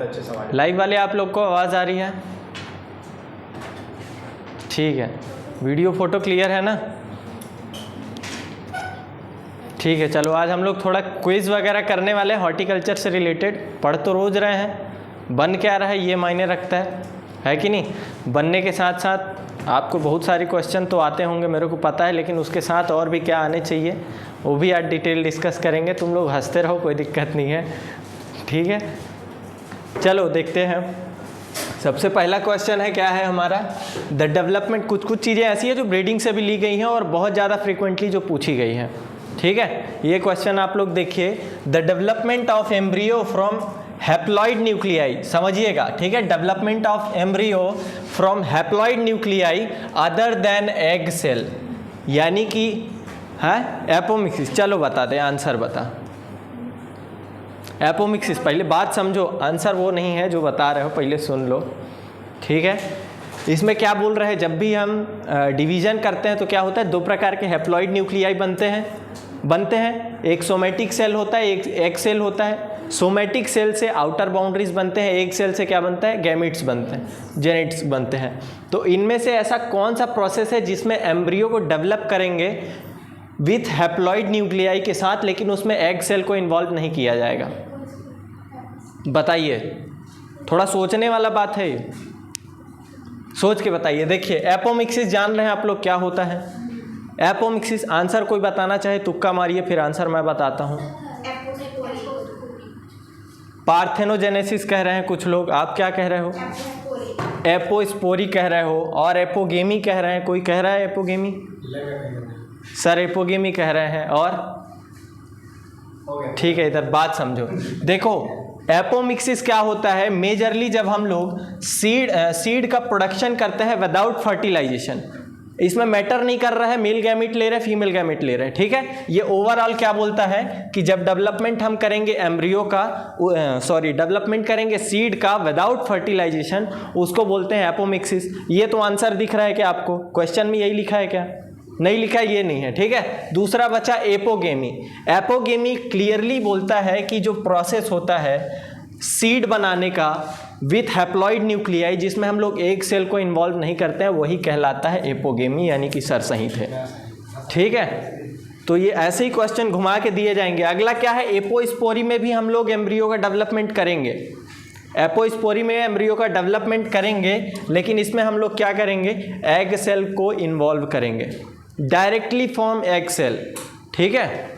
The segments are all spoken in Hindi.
बहुत अच्छे सवाल। लाइव वाले आप लोग को आवाज़ आ रही है? ठीक है, वीडियो फोटो क्लियर है ना? ठीक है, चलो आज हम लोग थोड़ा क्विज़ वगैरह करने वाले हैं हॉर्टिकल्चर से रिलेटेड। पढ़ तो रोज़ रहे हैं, बन क्या रहा है ये मायने रखता है कि नहीं? बनने के साथ साथ आपको बहुत सारे क्वेश्चन तो आते होंगे, मेरे को पता है, लेकिन उसके साथ और भी क्या आने चाहिए वो भी आज डिटेल डिस्कस करेंगे। तुम लोग हंसते रहो, कोई दिक्कत नहीं है, ठीक है? चलो देखते हैं। सबसे पहला क्वेश्चन है, क्या है हमारा? The development. कुछ चीज़ें ऐसी है जो ब्रीडिंग से भी ली गई हैं और बहुत ज़्यादा फ्रिक्वेंटली जो पूछी गई हैं, ठीक है? ये क्वेश्चन आप लोग देखिए, the development of embryo from haploid nuclei, समझिएगा, ठीक है? Development of embryo from haploid nuclei other than egg cell, यानी कि है एपोमिक्सिस। चलो बता दे, आंसर बता। एपोमिक्सिस, पहले बात समझो, आंसर वो नहीं है जो बता रहे हो, पहले सुन लो, ठीक है? इसमें क्या बोल रहे हैं, जब भी हम डिवीज़न करते हैं तो क्या होता है, दो प्रकार के हैप्लॉइड न्यूक्लियाई बनते हैं। एक सोमेटिक सेल होता है, एक एग सेल होता है। सोमेटिक सेल से आउटर बाउंड्रीज बनते हैं, एग सेल से क्या बनता है, गैमेट्स बनते हैं, जेनेट्स बनते हैं। तो इनमें से ऐसा कौन सा प्रोसेस है जिसमें एम्ब्रियो को डेवलप करेंगे विथ हैप्लॉइड न्यूक्लियाई के साथ, लेकिन उसमें एग सेल को इन्वॉल्व नहीं किया जाएगा? बताइए, थोड़ा सोचने वाला बात है ये, सोच के बताइए। देखिए, एपोमिक्सिस जान रहे हैं आप लोग क्या होता है? एपोमिक्सिस, आंसर कोई बताना चाहे तुक्का मारिए, फिर आंसर मैं बताता हूँ। पार्थेनोजेनेसिस कह रहे हैं कुछ लोग, आप क्या कह रहे हो? एपोस्पोरी कह रहे हो, और एपोगेमी कह रहे हैं, कोई कह रहा है एपोगेमी? सर एपोगेमी कह रहे हैं, और ठीक है, इधर बात समझो। देखो, एपोमिक्सिस क्या होता है, मेजरली जब हम लोग सीड का प्रोडक्शन करते हैं विदाउट फर्टिलाइजेशन, इसमें मैटर नहीं कर रहा है मेल गैमेट ले रहे हैं फीमेल गैमेट ले रहे हैं, ठीक है? ये ओवरऑल क्या बोलता है कि जब डेवलपमेंट हम करेंगे एम्ब्रियो का, डेवलपमेंट करेंगे सीड का विदाउट फर्टिलाइजेशन, उसको बोलते हैं एपोमिक्सिस। ये तो आंसर दिख रहा है क्या आपको? क्वेश्चन में यही लिखा है क्या? नहीं लिखा है, ये नहीं है, ठीक है? दूसरा बचा एपोगेमी। एपोगेमी क्लियरली बोलता है कि जो प्रोसेस होता है सीड बनाने का विथ हैप्लॉइड न्यूक्लियाई, जिसमें हम लोग एक सेल को इन्वॉल्व नहीं करते हैं, वही कहलाता है एपोगेमी, यानी कि सर सही थे, ठीक है? तो ये ऐसे ही क्वेश्चन घुमा के दिए जाएंगे। अगला क्या है, एपोस्पोरी में भी हम लोग एम्ब्रियो का डेवलपमेंट करेंगे। एपोस्पोरी में एम्ब्रियो का डेवलपमेंट करेंगे, लेकिन इसमें हम लोग क्या करेंगे, एग सेल को इन्वॉल्व करेंगे डायरेक्टली फ्रॉम एग सेल, ठीक है?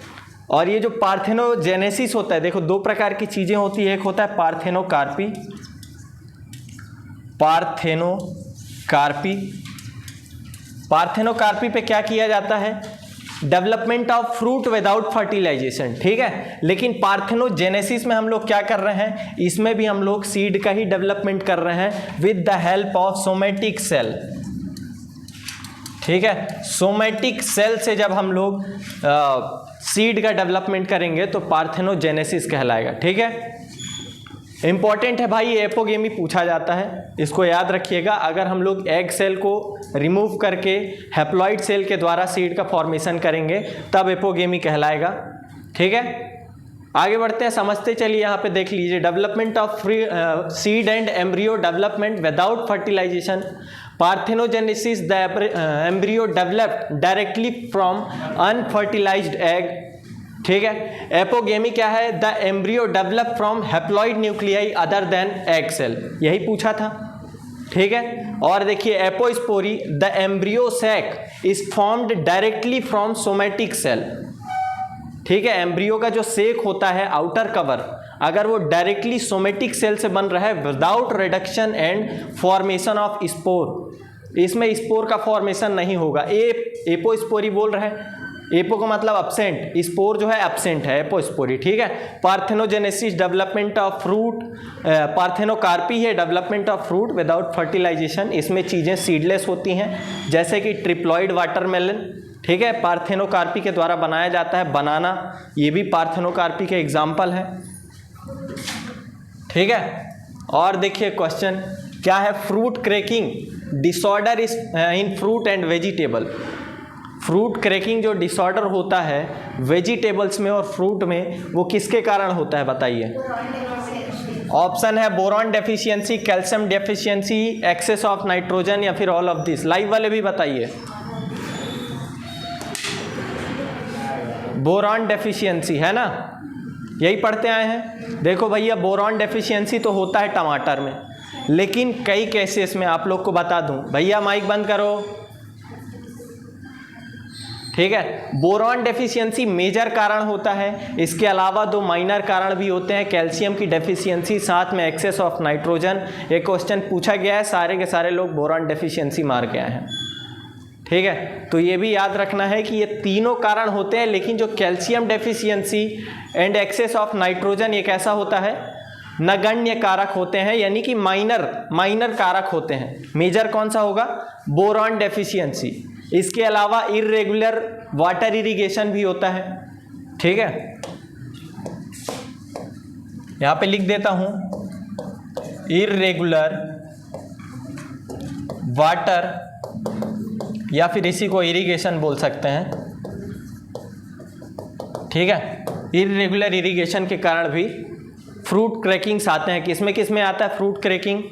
और ये जो पार्थेनोजेनेसिस होता है, देखो दो प्रकार की चीज़ें होती है, एक होता है पार्थेनोकार्पी पे क्या किया जाता है, development of fruit without fertilisation, ठीक है? लेकिन पार्थेनोजेनेसिस में हम लोग क्या कर रहे हैं, इसमें भी हम लोग सीड का ही डेवलपमेंट कर रहे हैं with the help of somatic cell, ठीक है? सोमेटिक सेल से जब हम लोग सीड का डेवलपमेंट करेंगे तो पार्थेनोजेनेसिस कहलाएगा, ठीक है? इंपॉर्टेंट है भाई, ये एपोगेमी पूछा जाता है, इसको याद रखिएगा। अगर हम लोग एग सेल को रिमूव करके हैप्लॉइड सेल के द्वारा सीड का फॉर्मेशन करेंगे तब एपोगेमी कहलाएगा, ठीक है? आगे बढ़ते हैं, समझते चलिए। यहाँ पे देख लीजिए, development of seed and embryo development without fertilisation. Parthenogenesis, the embryo developed directly from unfertilised egg, ठीक है? एपोगेमी क्या है, the embryo develop from haploid nuclei other than egg cell, यही पूछा था, ठीक है? और देखिए apospory, the embryo sac is formed directly from somatic cell, ठीक है? एम्ब्रियो का जो सेक होता है, आउटर कवर, अगर वो डायरेक्टली सोमेटिक सेल से बन रहा है without reduction and formation of spore, इसमें स्पोर का फॉर्मेशन नहीं होगा। एपोस्पोरी बोल रहे हैं, एपो का मतलब अब्सेंट, स्पोर जो है एब्सेंट है, एपोस्पोरी, ठीक है? Parthenogenesis, development of fruit, parthenocarpy है development of fruit without fertilisation, इसमें चीज़ें सीडलेस होती हैं, जैसे कि ट्रिप्लॉइड वाटरमेलन, ठीक है? पार्थेनोकार्पी के द्वारा बनाया जाता है। बनाना, ये भी पार्थेनोकार्पी के एग्जाम्पल है, ठीक है? और देखिए क्वेश्चन क्या है, fruit cracking disorder is in fruit and vegetable. Fruit cracking जो डिसऑर्डर होता है वेजिटेबल्स में और फ्रूट में, वो किसके कारण होता है बताइए? ऑप्शन है boron deficiency, calcium deficiency, excess of nitrogen या फिर ऑल ऑफ दिस। लाइव वाले भी बताइए। बोरॉन डेफिशिएंसी है ना, यही पढ़ते आए हैं। देखो भैया बोरॉन डेफिशिएंसी तो होता है टमाटर में, लेकिन कई केसेस में आप लोग को बता दूं, भैया माइक बंद करो, ठीक है। बोरॉन डेफिशिएंसी मेजर कारण होता है, इसके अलावा दो माइनर कारण भी होते हैं, कैल्शियम की डेफिशिएंसी, साथ में एक्सेस ऑफ नाइट्रोजन। एक क्वेश्चन पूछा गया है, सारे के सारे लोग बोरॉन डेफिशिएंसी मार के आए हैं, ठीक है। तो ये भी याद रखना है कि ये तीनों कारण होते हैं, लेकिन जो calcium deficiency and excess of nitrogen ये कैसा होता है, नगण्य कारक होते हैं, यानी कि माइनर कारक होते हैं। मेजर कौन सा होगा, बोरॉन डेफिशिएंसी। इसके अलावा इर्रेगुलर वाटर इरिगेशन भी होता है, ठीक है। यहां पे लिख देता हूं, इर्रेगुलर वाटर या फिर इसी को इरिगेशन बोल सकते हैं, ठीक है। इर्रेगुलर इरिगेशन के कारण भी फ्रूट क्रैकिंग्स आते हैं। किसमें किसमें आता है फ्रूट क्रैकिंग,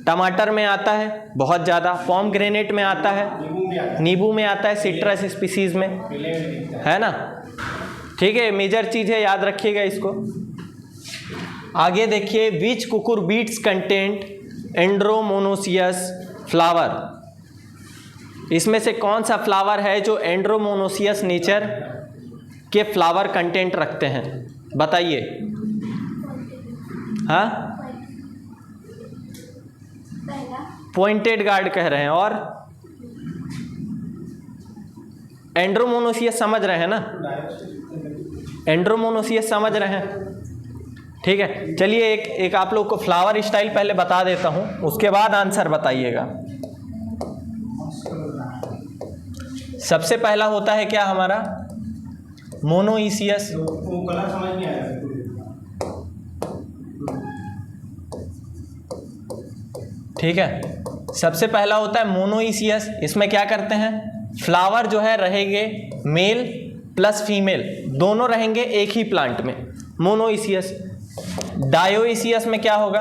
टमाटर में आता है बहुत ज़्यादा, पोमग्रेनेट में आता है, नींबू में आता है, सिट्रस स्पीसीज में, है ना, ठीक है। मेजर चीज़ है, याद रखिएगा इसको। आगे देखिए, विच कुकुरबीट्स कंटेंट एंड्रोमोनोसियस फ्लावर, इसमें से कौन सा फ्लावर है जो एंड्रोमोनोसियस नेचर के फ्लावर कंटेंट रखते हैं, बताइए। हाँ, पॉइंटेड गार्ड कह रहे हैं, और एंड्रोमोनोसियस समझ रहे हैं ना, एंड्रोमोनोसियस समझ रहे हैं, ठीक है। चलिए एक आप लोग को फ्लावर स्टाइल पहले बता देता हूं, उसके बाद आंसर बताइएगा। सबसे पहला होता है क्या हमारा, मोनोइसियस, ठीक है। सबसे पहला होता है मोनोइसियस। इसमें क्या करते हैं, फ्लावर जो है रहेंगे मेल प्लस फीमेल, दोनों रहेंगे एक ही प्लांट में, मोनोइसियस। डायोइसियस में क्या होगा,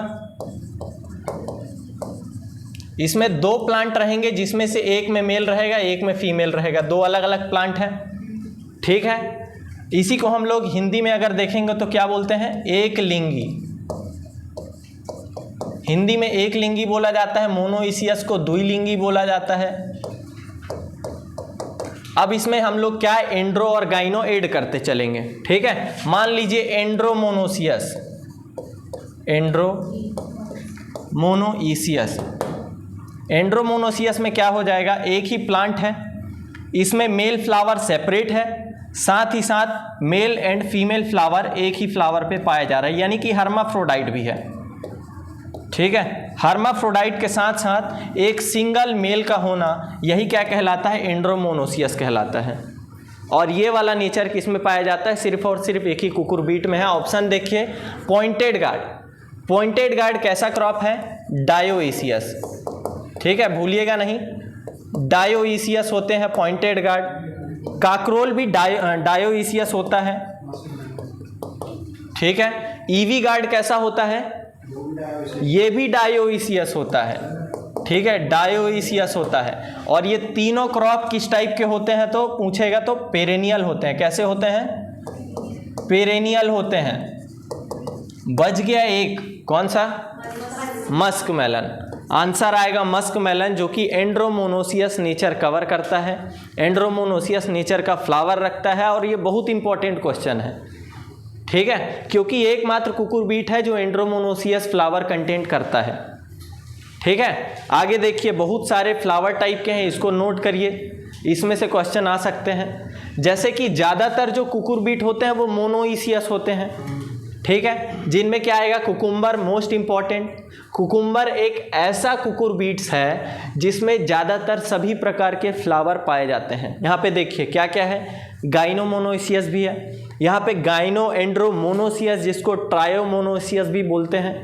इसमें दो प्लांट रहेंगे जिसमें से एक में मेल रहेगा एक में फीमेल रहेगा, दो अलग अलग प्लांट हैं, ठीक है। इसी को हम लोग हिंदी में अगर देखेंगे तो क्या बोलते हैं, एक लिंगी। हिंदी में एक लिंगी बोला जाता है, मोनोइसियस को द्विलिंगी बोला जाता है। अब इसमें हम लोग क्या एंड्रो और गाइनो ऐड करते चलेंगे, ठीक है। मान लीजिए एंड्रोमोनोसियस, एंड्रोमोनोइसियस, एंड्रोमोनोसियस में क्या हो जाएगा, एक ही प्लांट है, इसमें मेल फ्लावर सेपरेट है, साथ ही साथ मेल एंड फीमेल फ्लावर एक ही फ्लावर पे पाया जा रहा है, यानी कि हर्माफ्रोडाइट भी है, ठीक है। हर्माफ्रोडाइट के साथ साथ एक सिंगल मेल का होना, यही क्या कहलाता है, एंड्रोमोनोसियस कहलाता है। और ये वाला नेचर किस में पाया जाता है, सिर्फ और सिर्फ एक ही कुकुरबीट में है। ऑप्शन देखिए, पॉइंटेड गार्ड। पॉइंटेड गार्ड कैसा क्रॉप है, डायोइसियस, ठीक है, भूलिएगा नहीं, डायोइसियस होते हैं पॉइंटेड गार्ड। काकरोल भी डायोइसियस होता है, ठीक है। ईवी गार्ड कैसा होता है, ये भी डायोइसियस होता है, ठीक है, डायोइसियस होता है। और ये तीनों क्रॉप किस टाइप के होते हैं तो पूछेगा तो पेरेनियल होते हैं। कैसे होते हैं, पेरेनियल होते हैं। बच गया एक, कौन सा, मस्क मेलन। आंसर आएगा मस्क मेलन, जो कि एंड्रोमोनोसियस नेचर कवर करता है, एंड्रोमोनोसियस नेचर का फ्लावर रखता है। और ये बहुत इंपॉर्टेंट क्वेश्चन है, ठीक है, क्योंकि एकमात्र कुकुरबीट है जो एंड्रोमोनोसियस फ्लावर कंटेंट करता है, ठीक है। आगे देखिए, बहुत सारे फ्लावर टाइप के हैं, इसको नोट करिए, इसमें से क्वेश्चन आ सकते हैं। जैसे कि ज़्यादातर जो कुकुरबीट होते हैं वो मोनोइसियस होते हैं, ठीक है, जिनमें क्या आएगा, कुकुम्बर मोस्ट इंपॉर्टेंट। कुकुम्बर एक ऐसा कुकुरबीट्स है जिसमें ज़्यादातर सभी प्रकार के फ्लावर पाए जाते हैं। यहाँ पे देखिए क्या क्या है, गाइनोमोनोइसियस भी है, यहाँ पे गाइनो एंड्रोमोनोसियस जिसको ट्रायोमोनोसियस भी बोलते हैं,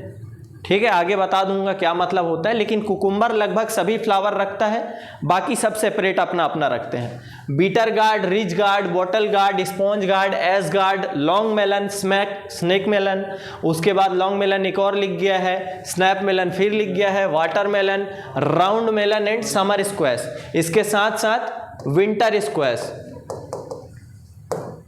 ठीक है, आगे बता दूंगा क्या मतलब होता है, लेकिन कुकुम्बर लगभग सभी फ्लावर रखता है, बाकी सब सेपरेट अपना अपना रखते हैं। Bitter gourd, ridge gourd, bottle gourd, sponge gourd, ash gourd, long melon, snake melon, उसके बाद लॉन्ग मेलन एक और लिख गया है, स्नैप मेलन फिर लिख गया है, watermelon, round melon and summer squash, इसके साथ साथ विंटर स्क्वैश।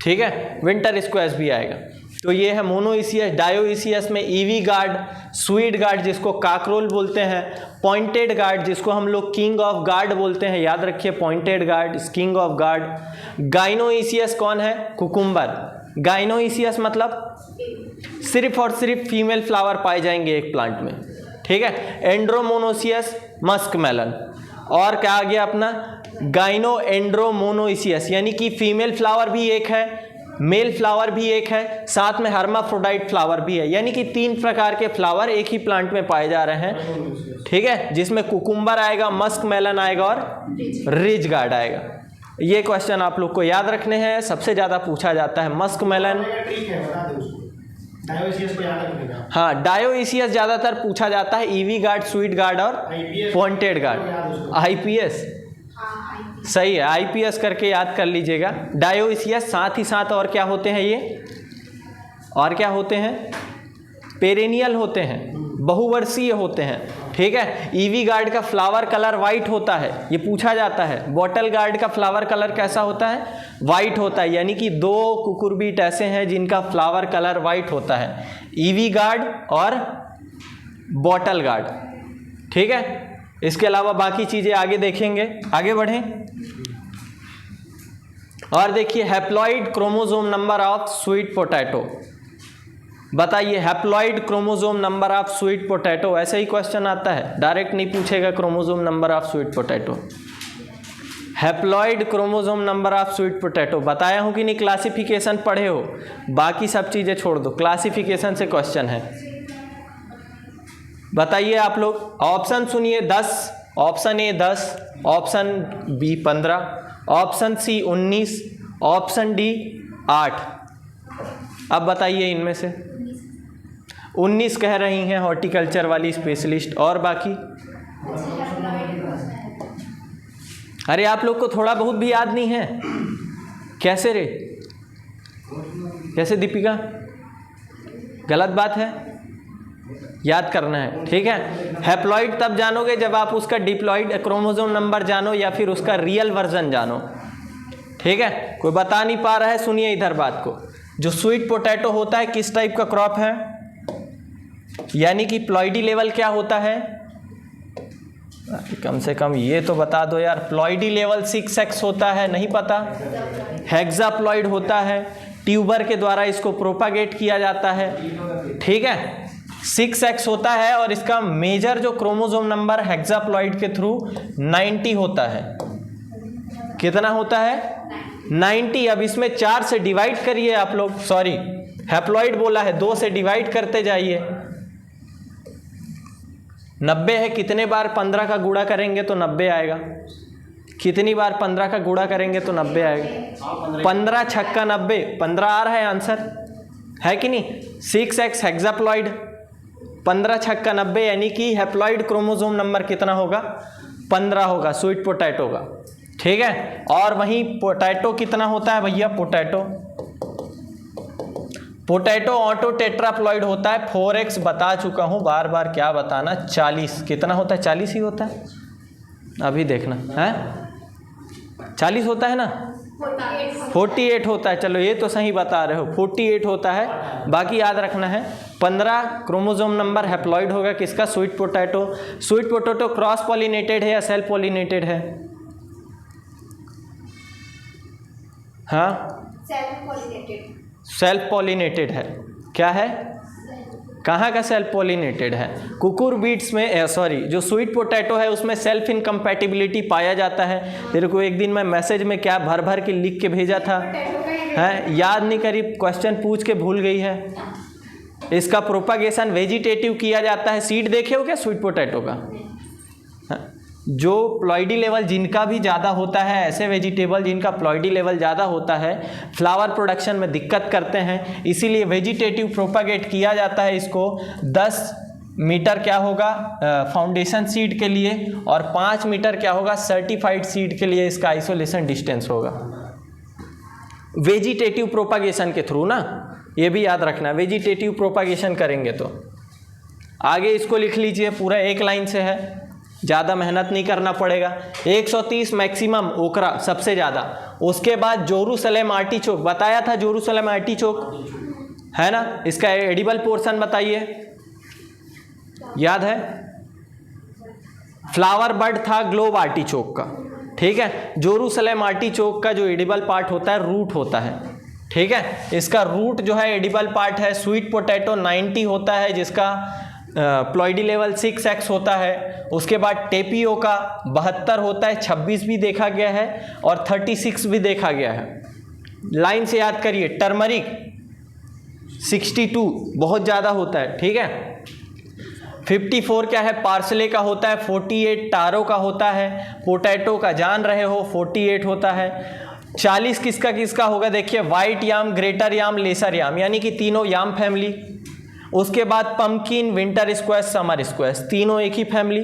ठीक है, विंटर स्क्वैश भी आएगा। तो ये है मोनोइसियस। डायोइसियस में ईवी गार्ड, स्वीट गार्ड जिसको काकरोल बोलते हैं, पॉइंटेड गार्ड जिसको हम लोग किंग ऑफ गार्ड बोलते हैं, याद रखिए pointed gourd king of gourd. Gynoecious कौन है? कुकुम्बर। गाइनोइसियस मतलब सिर्फ और सिर्फ फीमेल फ्लावर पाए जाएंगे एक प्लांट में। ठीक है, एंड्रोमोनोसियस मस्क मेलन, और क्या आ गया अपना गाइनो एंड्रोमोनोइसियस, यानी कि फीमेल फ्लावर भी एक है, मेल फ्लावर भी एक है, साथ में हर्माफ्रोडाइट फ्लावर भी है, यानी कि 3 प्रकार के फ्लावर एक ही प्लांट में पाए जा रहे हैं। ठीक है, जिसमें कुकुम्बर आएगा, मस्क मेलन आएगा और रिज गार्ड आएगा। ये क्वेश्चन आप लोग को याद रखने हैं, सबसे ज्यादा पूछा जाता है मस्क मेलन। हाँ, डायोइसियस ज्यादातर पूछा जाता है, ईवी गार्ड, स्वीट गार्ड और पॉइंटेड गार्ड। आईपीएस सही है, आईपीएस करके याद कर लीजिएगा। डायोइसियस, साथ ही साथ और क्या होते हैं ये, और क्या होते हैं, पेरेनियल होते हैं, बहुवर्षीय होते हैं। ठीक है, ईवी गार्ड का फ्लावर कलर वाइट होता है, ये पूछा जाता है। बॉटल गार्ड का फ्लावर कलर कैसा होता है? वाइट होता है, यानी कि 2 कुकुरबीट ऐसे हैं जिनका फ्लावर कलर वाइट होता है, ईवी गार्ड और बॉटल गार्ड। ठीक है, इसके अलावा बाकी चीजें आगे देखेंगे, आगे बढ़ें। और देखिए haploid chromosome number of sweet potato, बताइए haploid chromosome number of sweet potato. ऐसे ही क्वेश्चन आता है, डायरेक्ट नहीं पूछेगा chromosome number of sweet potato. Haploid chromosome number of sweet potato बताया हूं कि नहीं, क्लासिफिकेशन पढ़े हो, बाकी सब चीजें छोड़ दो, क्लासिफिकेशन से क्वेश्चन है। बताइए आप लोग, ऑप्शन सुनिए 10, option A 10, option B 15, option C 19, option D 8। अब बताइए इनमें से 19 कह रही हैं हॉर्टिकल्चर वाली स्पेशलिस्ट, और बाकी? अरे आप लोग को थोड़ा बहुत भी याद नहीं है, कैसे रे, कैसे दीपिका? गलत बात है, याद करना है। ठीक है, हैप्लॉइड तब जानोगे जब आप उसका डिप्लॉइड क्रोमोसोम नंबर जानो या फिर उसका रियल वर्जन जानो। ठीक है, कोई बता नहीं पा रहा है, सुनिए इधर बात को। जो स्वीट पोटैटो होता है किस टाइप का क्रॉप है, यानी कि प्लॉइडी लेवल क्या होता है, कम से कम ये तो बता दो यार। प्लॉइडी लेवल 6x होता है, नहीं पता? हेक्साप्लॉइड होता है, ट्यूबर के द्वारा इसको प्रोपागेट किया जाता है। ठीक है, 6x होता है और इसका मेजर जो क्रोमोसोम नंबर हेक्साप्लॉइड के थ्रू 90 होता है। कितना होता है? 90। अब इसमें 4 से डिवाइड करिए आप लोग, सॉरी हैप्लॉइड बोला है, 2 से डिवाइड करते जाइए। 90 है, कितने बार 15 का गुणा करेंगे तो 90 आएगा, कितनी बार 15 का गुणा करेंगे तो 90 आएगा। 15 छक्का 90, 15 आ रहा है आंसर, है कि नहीं? 6x हेक्साप्लॉइड, 15 छक्का 90, यानी कि हैप्लॉइड क्रोमोसोम नंबर कितना होगा? 15 होगा स्वीट पोटैटो का। ठीक है, और वहीं पोटैटो कितना होता है भैया? पोटैटो ऑटो टेट्राप्लॉइड होता है, 4x बता चुका हूं, बार बार क्या बताना। 40 कितना होता है? 40 ही होता है, अभी देखना है, 40 होता है ना? 48 होता है, चलो ये तो सही बता रहे हो, 48 होता है। बाकी याद रखना है 15 क्रोमोसोम नंबर हैप्लॉइड होगा किसका? Sweet potato. Sweet potato cross pollinated है या सेल्फ पॉलिनेटेड है? हाँ, सेल्फ पॉलिनेटेड है। क्या है? कहाँ का सेल्फ पॉलिनेटेड है? कुकुरबीट्स में, सॉरी जो स्वीट पोटैटो है उसमें सेल्फ इनकम्पैटिबिलिटी पाया जाता है। तेरे को एक दिन मैं मैसेज में क्या भर भर के लिख के भेजा था, है याद नहीं करी, क्वेश्चन पूछ के भूल गई है। इसका प्रोपागेशन वेजिटेटिव किया जाता है। सीड देखे हो क्या स्वीट पोटैटो का? जो प्लॉइडी लेवल जिनका भी ज़्यादा होता है, ऐसे वेजिटेबल जिनका प्लॉइडी लेवल ज़्यादा होता है फ्लावर प्रोडक्शन में दिक्कत करते हैं, इसीलिए वेजिटेटिव प्रोपागेट किया जाता है इसको 10 मीटर क्या होगा फाउंडेशन सीड के लिए, और 5 मीटर क्या होगा सर्टिफाइड सीड के लिए इसका आइसोलेशन डिस्टेंस होगा। वेजिटेटिव प्रोपागेशन के थ्रू ना, ये भी याद रखना, वेजिटेटिव प्रोपागेशन करेंगे तो। आगे इसको लिख लीजिए, पूरा एक लाइन से है, ज़्यादा मेहनत नहीं करना पड़ेगा। 130 मैक्सिमम ओकरा सबसे ज़्यादा, उसके बाद जेरूसलम आर्टिचोक बताया था, जेरूसलम आर्टिचोक है ना, इसका एडिबल पोर्शन बताइए, याद है? फ्लावर बड था ग्लोब आर्टिचोक का, ठीक है। जेरूसलम आर्टिचोक का जो एडिबल पार्ट होता है रूट होता है, ठीक है। इसका रूट जो है एडिबल पार्ट है। स्वीट पोटैटो 90 होता है जिसका प्लॉइडी लेवल 6x होता है। उसके बाद टेपियोका 72 होता है, 26 भी देखा गया है और 36 भी देखा गया है। लाइन से याद करिए, टर्मरिक 62 बहुत ज़्यादा होता है, ठीक है। 54 क्या है पार्सले का होता है, 48 टारो का होता है, पोटैटो का जान रहे हो 48 होता है। 40 किसका किसका होगा देखिए, वाइट याम, ग्रेटर याम, लेसर याम, यानी कि तीनों याम फैमिली। उसके बाद pumpkin, winter squash, summer squash, तीनों एक ही फैमिली,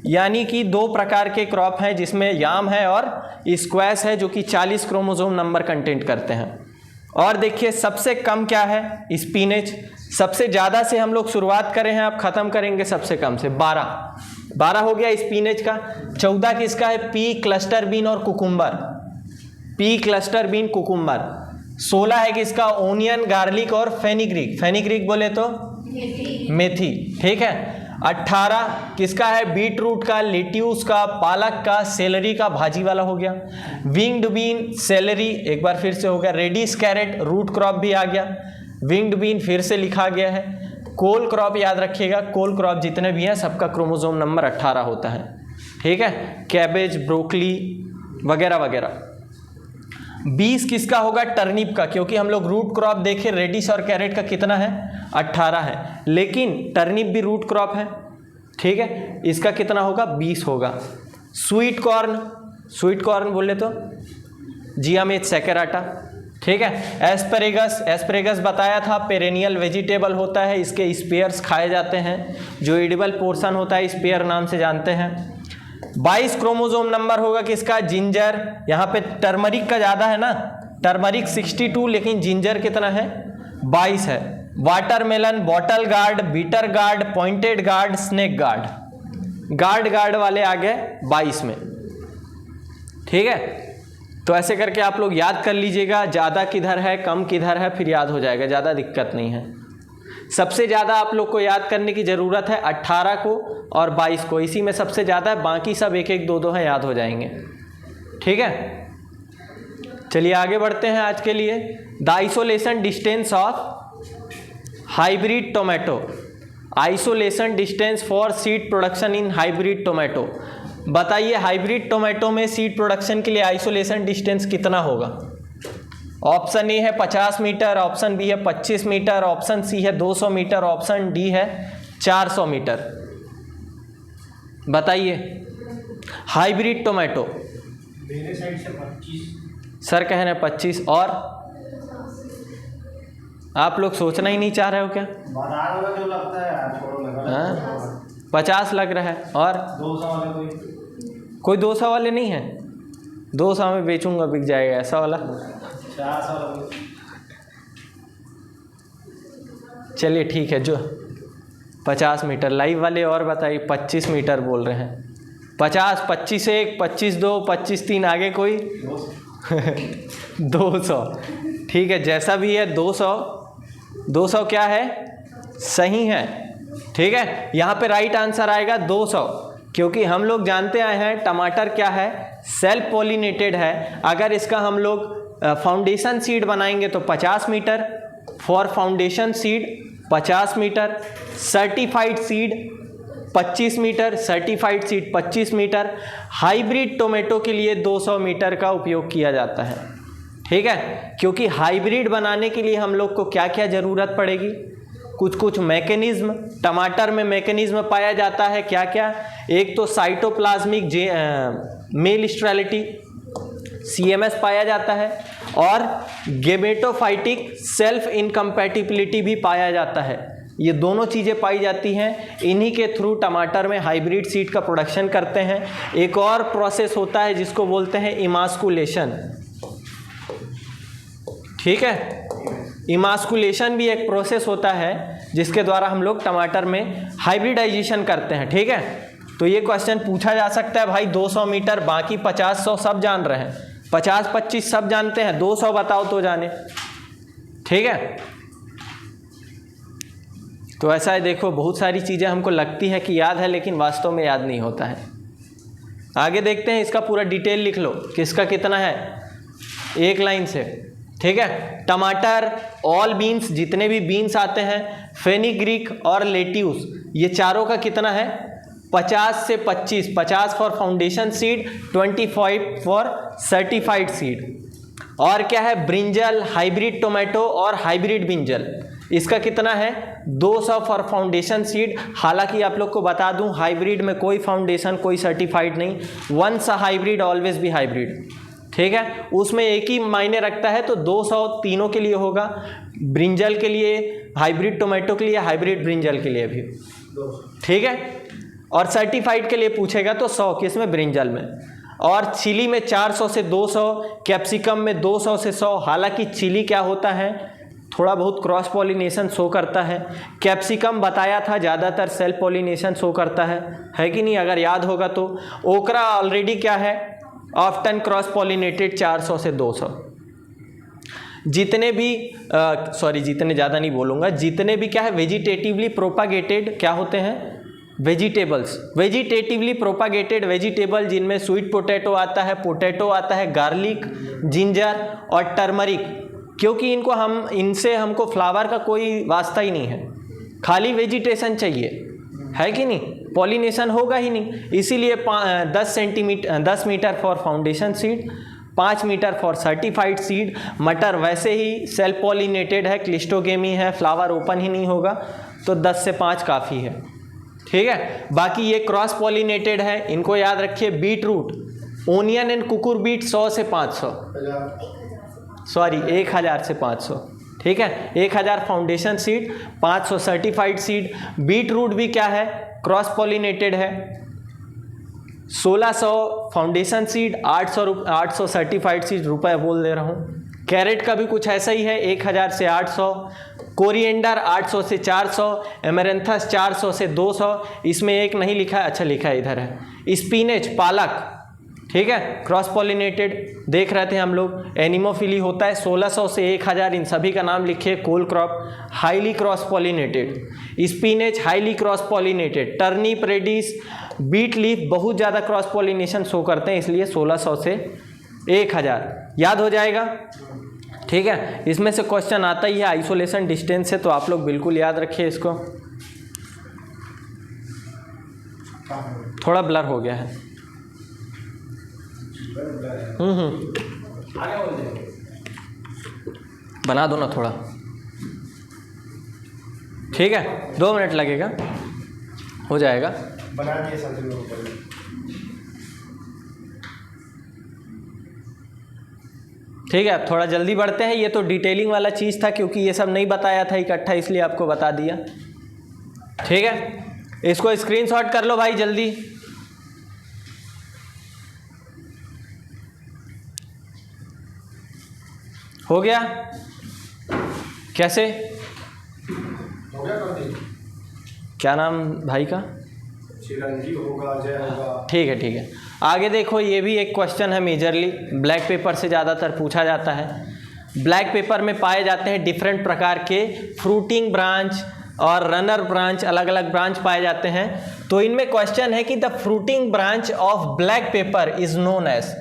यानी कि 2 प्रकार के क्रॉप हैं जिसमें याम है और स्क्वैश है, जो कि 40 क्रोमोसोम नंबर कंटेंट करते हैं। और देखिए सबसे कम क्या है, स्पिनच। सबसे ज़्यादा से हम लोग शुरुआत करें हैं, आप ख़त्म करेंगे सबसे कम से। 12 हो गया स्पिनच का। 14 किसका है, पी, क्लस्टर बीन और cucumber, P, cluster bean, cucumber. 16 है किसका, ओनियन, गार्लिक और फेनिग्रीक, फेनिग्रीक बोले तो मेथी, ठीक है। 18 किसका है, बीट रूट का, लेट्यूस का, पालक का, सेलरी का, भाजी वाला हो गया। विंग्ड बीन, सेलरी एक बार फिर से हो गया। रेडिश कैरेट, रूट क्रॉप भी आ गया। विंग्ड बीन फिर से लिखा गया है। कोल क्रॉप याद रखिएगा, कोल क्रॉप जितने भी हैं सबका क्रोमोसोम नंबर 18 होता है, ठीक है। कैबेज, ब्रोकली वगैरह वगैरह। 20 किसका होगा, टर्निप का, क्योंकि हम लोग रूट क्रॉप देखे रेडिश और कैरेट का कितना है, 18 है, लेकिन टर्निप भी रूट क्रॉप है, ठीक है। इसका कितना होगा, 20 होगा। स्वीट कॉर्न, स्वीट कॉर्न बोले तो जियामेथ सैकेराटा, ठीक है। एस्पेरेगस, एस्पेरेगस बताया था पेरेनियल वेजिटेबल होता है, इसके स्पेयर्स खाए जाते हैं, जो एडिबल पोर्शन होता है स्पेयर नाम से जानते हैं। 22 क्रोमोसोम नंबर होगा किसका, जिंजर। यहाँ पे टर्मरिक का ज़्यादा है ना, टर्मरिक 62, लेकिन जिंजर कितना है, 22 है। Watermelon, bottle gourd, bitter gourd, pointed gourd, snake gourd, gourd वाले आ गए 22 में, ठीक है। तो ऐसे करके आप लोग याद कर लीजिएगा, ज़्यादा किधर है कम किधर है, फिर याद हो जाएगा, ज़्यादा दिक्कत नहीं है। सबसे ज़्यादा आप लोग को याद करने की ज़रूरत है 18 को और 22 को, इसी में सबसे ज़्यादा है, बाकी सब 1-1, 2-2 हैं, याद हो जाएंगे, ठीक है। चलिए आगे बढ़ते हैं आज के लिए। The isolation distance of hybrid tomato, isolation distance for seed production in hybrid tomato. बताइए हाइब्रिड टोमेटो में सीड प्रोडक्शन के लिए आइसोलेशन डिस्टेंस कितना होगा। ऑप्शन ए है 50 मीटर, ऑप्शन बी है 25 मीटर, ऑप्शन सी है 200 मीटर, ऑप्शन डी है 400 मीटर। बताइए हाइब्रिड टोमेटो। मेरे साइड से 25, सर कह रहे हैं 25, और आप लोग सोचना ही नहीं चाह रहे हो क्या? बाजार वाला जो लगता है यार, छोड़ो लगा। हाँ 50 लग रहा है, और 200 वाले कोई 200 वाले नहीं है, 200 में बेचूंगा बिक जाएगा ऐसा वाला। 400 वाले। चलिए ठीक है, जो 50 मीटर लाइव वाले। और बताइए 25 मीटर बोल रहे हैं। 50, 25 1, 25 2, 25 3, आगे कोई 200। ठीक है, जैसा भी है 200 क्या है, सही है, ठीक है। यहाँ पे राइट आंसर आएगा 200, क्योंकि हम लोग जानते आए हैं टमाटर क्या है, सेल्फ पॉलिनेटेड है। अगर इसका हम लोग फाउंडेशन सीड बनाएंगे तो 50 metre, for foundation seed 50 metre, certified seed 25 metre, certified seed 25 metre. Hybrid tomato के लिए 200 मीटर का उपयोग किया जाता है, ठीक है। क्योंकि हाइब्रिड बनाने के लिए हम लोग को क्या क्या ज़रूरत पड़ेगी, कुछ मैकेनिज्म, टमाटर में मैकेनिज्म पाया जाता है क्या क्या। एक तो साइटोप्लाज्मिक मेल स्टेरिलिटी CMS पाया जाता है, और गेमेटोफाइटिक सेल्फ इनकम्पैटिबिलिटी भी पाया जाता है। ये दोनों चीज़ें पाई जाती हैं। इन्हीं के थ्रू टमाटर में हाइब्रिड सीड का प्रोडक्शन करते हैं। एक और प्रोसेस होता है जिसको बोलते हैं इमास्कुलेशन। ठीक है, इमास्कुलेशन भी एक प्रोसेस होता है जिसके द्वारा हम लोग टमाटर में हाइब्रिडाइजेशन करते हैं। ठीक है, तो ये क्वेश्चन पूछा जा सकता है भाई 200 मीटर, बाकी 50-100 सब जान रहे हैं, 50-25 सब जानते हैं, 200 बताओ तो जाने। ठीक है, तो ऐसा है, देखो बहुत सारी चीज़ें हमको लगती है कि याद है लेकिन वास्तव में याद नहीं होता है। आगे देखते हैं, इसका पूरा डिटेल लिख लो, किसका कितना है, एक लाइन से। ठीक है, टमाटर, ऑल बीन्स, जितने भी बीन्स आते हैं, फेनिग्रीक और लेट्यूस, ये चारों का कितना है, 50 से 25, 50 for foundation seed, 25 for certified seed. और क्या है, ब्रिंजल, हाइब्रिड टोमेटो और हाइब्रिड ब्रिंजल, इसका कितना है, 200 फॉर फाउंडेशन सीड। हालांकि आप लोग को बता दूं, हाइब्रिड में कोई फाउंडेशन, कोई सर्टिफाइड नहीं, वंस अ हाइब्रिड ऑलवेज भी हाइब्रिड। ठीक है, उसमें एक ही मायने रखता है, तो 200 तीनों के लिए होगा, ब्रिंजल के लिए, हाइब्रिड टोमेटो के लिए, हाइब्रिड ब्रिंजल के लिए भी। ठीक है, और सर्टिफाइड के लिए पूछेगा तो 100, किसमें, ब्रिंजल में। और चिली में 400 से 200, कैप्सिकम में 200 से 100। हालांकि चिली क्या होता है, थोड़ा बहुत क्रॉस पॉलिनेशन शो करता है। कैप्सिकम बताया था ज़्यादातर सेल्फ पॉलिनेशन शो करता है कि नहीं, अगर याद होगा तो। ओकरा ऑलरेडी क्या है, ऑफ्टन क्रॉस पॉलिनेटेड, 400 से 200। जितने भी जितने ज़्यादा नहीं बोलूँगा, जितने भी क्या है वेजिटेटिवली प्रोपागेटेड क्या होते हैं, वेजिटेबल्स, वेजिटेटिवली प्रोपागेटेड वेजिटेबल, जिनमें स्वीट पोटैटो आता है, गार्लिक, जिंजर और टर्मरिक, क्योंकि इनसे हमको फ्लावर का कोई वास्ता ही नहीं है, खाली वेजिटेशन चाहिए, है कि नहीं, पॉलिनेशन होगा ही नहीं। इसीलिए 10 metre for foundation seed, 5 metre for certified seed. मटर वैसे ही सेल्फ पॉलिनेटेड है, क्लिस्टोगेमी है, फ्लावर ओपन ही नहीं होगा, तो 10 से 5 काफ़ी है। ठीक है, बाकी ये क्रॉस पॉलिनेटेड है, इनको याद रखिए। Beetroot, onion and cucurbit 100 से 500, 1000 से 500। ठीक है, 1000 foundation seed, 500 certified seed. Beetroot भी क्या है, क्रॉस पॉलिनेटेड है, 1600 फाउंडेशन सीड, 800 सर्टिफाइड सीड, रुपए बोल दे रहा हूँ। कैरेट का भी कुछ ऐसा ही है, 1000 से 800। कोरिएंडर 800 से 400, एमेरेंथस 400 से 200। इसमें एक नहीं लिखा है, अच्छा लिखा है, इधर है। स्पिनच, पालक, ठीक है, क्रॉस पॉलिनेटेड देख रहे थे हम लोग। एनिमोफिली होता है 1600 से 1000, इन सभी का नाम लिखिए। Cole crop highly cross pollinated, spinach highly cross pollinated, turnip, radish, beet leaf बहुत ज़्यादा क्रॉस पॉलिनेशन शो करते हैं, इसलिए 1600 से 1000 याद हो जाएगा। ठीक है, इसमें से क्वेश्चन आता ही है, आइसोलेशन डिस्टेंस से, तो आप लोग बिल्कुल याद रखिए इसको। थोड़ा ब्लर हो गया है। बना दो ना थोड़ा। ठीक है, 2 मिनट लगेगा, हो जाएगा। बना दिए सब लोग। ठीक है, अब थोड़ा जल्दी बढ़ते हैं। ये तो डिटेलिंग वाला चीज़ था, क्योंकि ये सब नहीं बताया था इकट्ठा, इसलिए आपको बता दिया। ठीक है, इसको स्क्रीनशॉट कर लो भाई जल्दी। हो गया? कैसे हो गया? कर दी। क्या नाम भाई का? चिरंजीव होगा, जय होगा। ठीक है, ठीक है। आगे देखो, ये भी एक क्वेश्चन है, मेजरली ब्लैक पेपर से ज़्यादातर पूछा जाता है। ब्लैक पेपर में पाए जाते हैं डिफरेंट प्रकार के फ्रूटिंग ब्रांच और रनर ब्रांच, अलग अलग ब्रांच पाए जाते हैं। तो इनमें क्वेश्चन है कि the fruiting branch of black pepper is known as,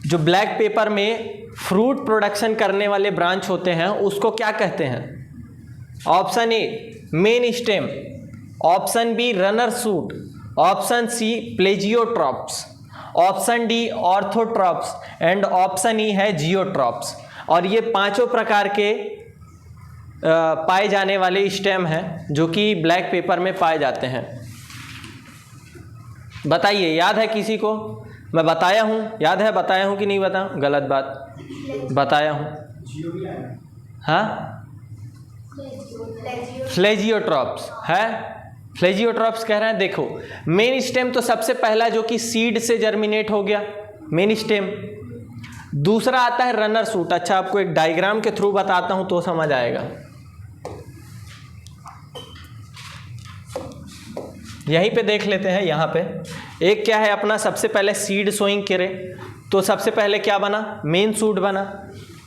जो ब्लैक पेपर में फ्रूट प्रोडक्शन करने वाले ब्रांच होते हैं उसको क्या कहते हैं? Option A main stem, option B runner shoot, option C plagiotropes, option D orthotropes and option E है जियोट्रॉप्स। और ये पांचों प्रकार के पाए जाने वाले स्टेम हैं जो कि ब्लैक पेपर में पाए जाते हैं। बताइए, याद है किसी को? मैं बताया हूँ, याद है बताया हूँ कि नहीं बताऊँ? गलत बात बताया हूँ। हाँ, फ्लेजियोट्रॉप्स है, फ्लेजियोट्रॉप्स कह रहे हैं। देखो मेन स्टेम तो सबसे पहला जो कि सीड से जर्मिनेट हो गया, मेन स्टेम। दूसरा आता है रनर शूट। अच्छा आपको एक डायग्राम के थ्रू बताता हूं तो समझ आएगा। यहीं पे देख लेते हैं। यहाँ पे एक क्या है अपना, सबसे पहले सीड सोइंग करे तो सबसे पहले क्या बना, मेन शूट बना।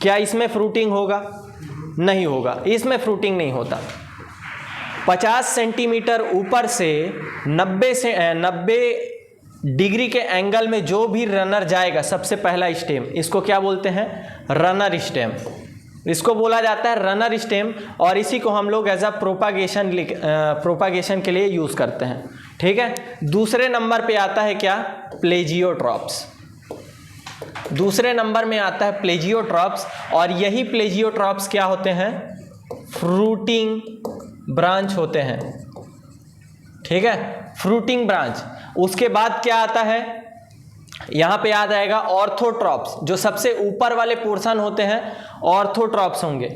क्या इसमें फ्रूटिंग होगा? नहीं होगा, इसमें फ्रूटिंग नहीं होता। 50 सेंटीमीटर ऊपर से 90 डिग्री के एंगल में जो भी रनर जाएगा, सबसे पहला स्टेम, इसको क्या बोलते हैं, रनर स्टेम। इसको बोला जाता है रनर स्टेम, और इसी को हम लोग एज अ प्रोपागेशन के लिए यूज़ करते हैं। ठीक है। दूसरे नंबर पे आता है क्या, प्लेजियोट्रॉप्स। दूसरे नंबर में आता है प्लेजियोट्रॉप्स, और यही प्लेजियोट्रॉप्स क्या होते हैं, फ्रूटिंग ब्रांच होते हैं। ठीक है, फ्रूटिंग ब्रांच। उसके बाद क्या आता है, यहाँ पे याद आएगा ऑर्थोट्रॉप्स। जो सबसे ऊपर वाले पोर्शन होते हैं ऑर्थोट्रॉप्स होंगे।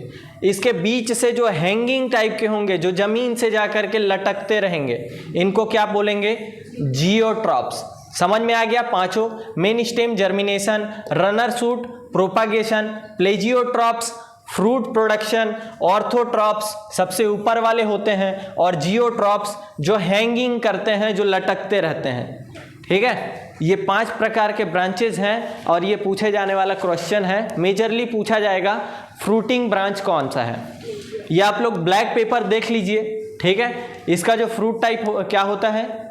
इसके बीच से जो हैंगिंग टाइप के होंगे, जो जमीन से जाकर के लटकते रहेंगे, इनको क्या बोलेंगे, जियोट्रॉप्स। समझ में आ गया पांचों, main stem, germination, runner shoot, propagation, plagiotropes, fruit production, orthotropes सबसे ऊपर वाले होते हैं, और जियोट्रॉप्स जो हैंगिंग करते हैं, जो लटकते रहते हैं। ठीक है, ये 5 प्रकार के ब्रांचेज हैं, और ये पूछे जाने वाला क्वेश्चन है। मेजरली पूछा जाएगा फ्रूटिंग ब्रांच कौन सा है। ये आप लोग ब्लैक पेपर देख लीजिए। ठीक है, इसका जो फ्रूट टाइप क्या होता है,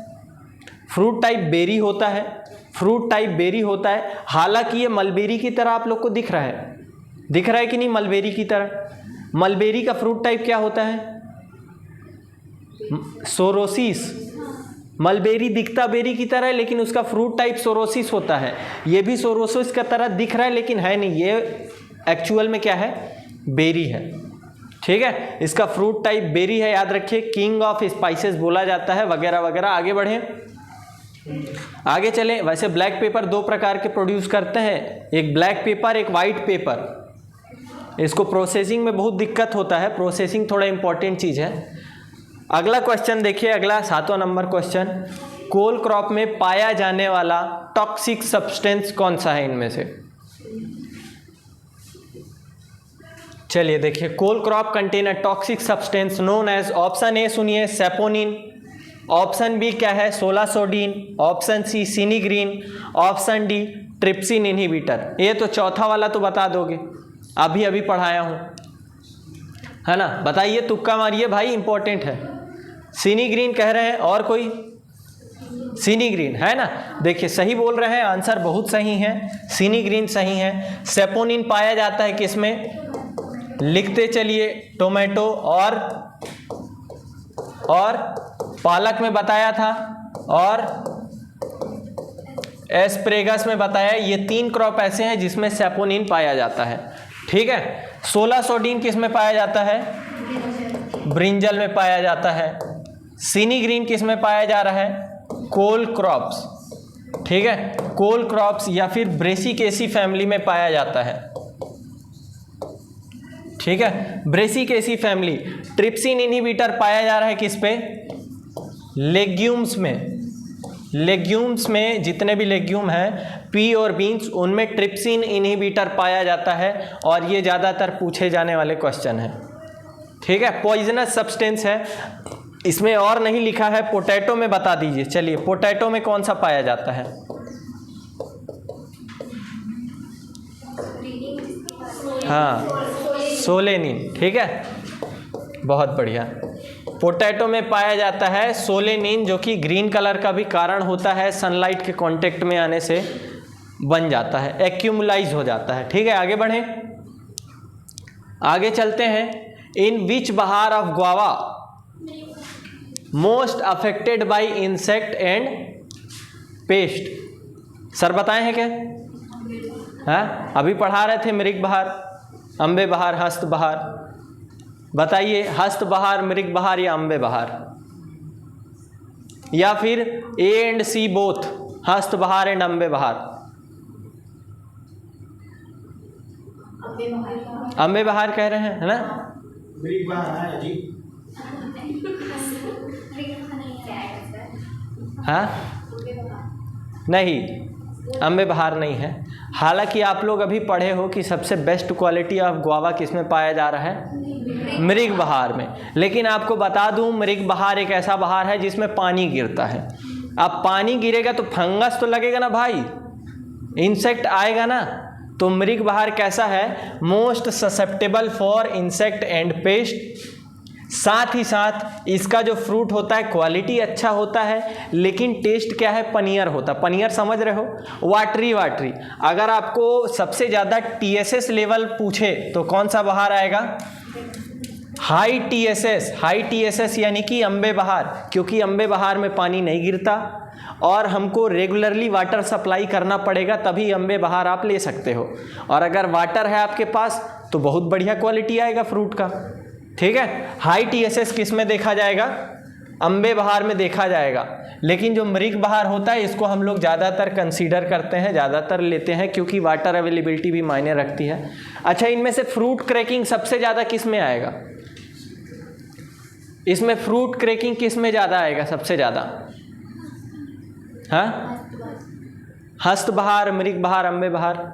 फ्रूट टाइप बेरी होता है। फ्रूट टाइप बेरी होता है। हालांकि ये मलबेरी की तरह आप लोग को दिख रहा है कि नहीं, मलबेरी की तरह। मलबेरी का फ्रूट टाइप क्या होता है, सोरोसिस। मलबेरी दिखता बेरी की तरह है, लेकिन उसका फ्रूट टाइप सोरोसिस होता है। ये भी सोरोसिस का तरह दिख रहा है, लेकिन है नहीं, ये एक्चुअल में क्या है, बेरी है। ठीक है, इसका फ्रूट टाइप बेरी है, याद रखिए। किंग ऑफ स्पाइसेस बोला जाता है, वगैरह वगैरह। आगे बढ़ें, आगे चलें। वैसे ब्लैक पेपर 2 प्रकार के प्रोड्यूस करते हैं, एक ब्लैक पेपर, एक वाइट पेपर। इसको प्रोसेसिंग में बहुत दिक्कत होता है, प्रोसेसिंग थोड़ा इंपॉर्टेंट चीज़ है। अगला क्वेश्चन देखिए, अगला 7वां नंबर क्वेश्चन, कोल क्रॉप में पाया जाने वाला टॉक्सिक सब्सटेंस कौन सा है इनमें से। चलिए देखिए, cole crop contain a toxic substance known as, option A सुनिए सेपोनिन, ऑप्शन बी क्या है, solasodine, option C sinigrin, option D trypsin inhibitor. ये तो चौथा वाला तो बता दोगे, अभी अभी पढ़ाया हूं, है ना। बताइए, तुक्का मारिए भाई, इंपॉर्टेंट है। सिनीग्रीन कह रहे हैं, और कोई, सिनीग्रीन है ना। देखिए सही बोल रहे हैं, आंसर बहुत सही है, सिनीग्रीन सही है। सेपोनिन पाया जाता है किसमें, लिखते चलिए, टोमेटो और पालक में बताया था, और एस्प्रेगस में बताया। ये 3 क्रॉप ऐसे हैं जिसमें सेपोनिन पाया जाता है। ठीक है, सोलासोडीन किस में पाया जाता है, ब्रिंजल में पाया जाता है। सिनीग्रीन किस में पाया जा रहा है, कोल क्रॉप्स। ठीक है, कोल क्रॉप्स या फिर ब्रेसिकेसी फैमिली में पाया जाता है। ठीक है, ब्रेसिकेसी फैमिली। ट्रिप्सिन इनहिबिटर पाया जा रहा है किस पे, लेग्यूम्स में। लेग्यूम्स में जितने भी लेग्यूम हैं, पी और बीन्स, उनमें ट्रिप्सिन इनहिबिटर पाया जाता है, और ये ज़्यादातर पूछे जाने वाले क्वेश्चन हैं। ठीक है, पॉइजनस सब्सटेंस है, इसमें और नहीं लिखा है। पोटैटो में बता दीजिए। चलिए, पोटैटो में कौन सा पाया जाता है, हाँ, सोलेनिन। ठीक है, बहुत बढ़िया। पोटैटो में पाया जाता है सोलेनिन, जो कि ग्रीन कलर का भी कारण होता है, सनलाइट के कांटेक्ट में आने से बन जाता है, एक्यूमुलाइज हो जाता है। ठीक है, आगे बढ़ें, आगे चलते हैं। इन विच बहार of guava most affected by insect and paste. Sir बताए हैं क्या, हाँ अभी पढ़ा रहे थे, मृग बहार, अम्बे बहार, हस्त बहार। बताइए, हस्त बहार, मृग बहार या अम्बे बहार, या फिर ए एंड सी बोथ, हस्त बहार एंड अम्बे बहार। अम्बे बहार कह रहे हैं, है ना। मृग बहार है जी। हाँ नहीं, अम्बे बहार नहीं है। हालांकि आप लोग अभी पढ़े हो कि सबसे बेस्ट क्वालिटी ऑफ गुआवा किस में पाया जा रहा है, मृग बहार में। लेकिन आपको बता दूं, मृग बहार एक ऐसा बहार है जिसमें पानी गिरता है। अब पानी गिरेगा तो फंगस तो लगेगा ना भाई, इंसेक्ट आएगा ना। तो मृग बहार कैसा है, most susceptible for insect and paste. साथ ही साथ इसका जो फ्रूट होता है क्वालिटी अच्छा होता है, लेकिन टेस्ट क्या है, पनीर होता है। पनीर समझ रहे हो, वाटरी वाटरी। अगर आपको सबसे ज़्यादा TSS लेवल पूछे तो कौन सा बहार आएगा, हाई TSS यानी कि अम्बे बहार, क्योंकि अम्बे बहार में पानी नहीं गिरता और हमको रेगुलरली वाटर सप्लाई करना पड़ेगा, तभी अम्बे बहार आप ले सकते हो। और अगर वाटर है आपके पास तो बहुत बढ़िया क्वालिटी आएगा फ्रूट का। ठीक है, हाई TSS किस में देखा जाएगा, अम्बे बहार में देखा जाएगा। लेकिन जो मृग बहार होता है इसको हम लोग ज़्यादातर कंसीडर करते हैं, ज़्यादातर लेते हैं, क्योंकि वाटर अवेलेबिलिटी भी मायने रखती है। अच्छा, इनमें से फ्रूट क्रैकिंग सबसे ज़्यादा किस में आएगा, इसमें फ्रूट क्रैकिंग किस में ज़्यादा आएगा सबसे ज़्यादा, हाँ, हस्त बहार, मृग बहार, अम्बे बहार।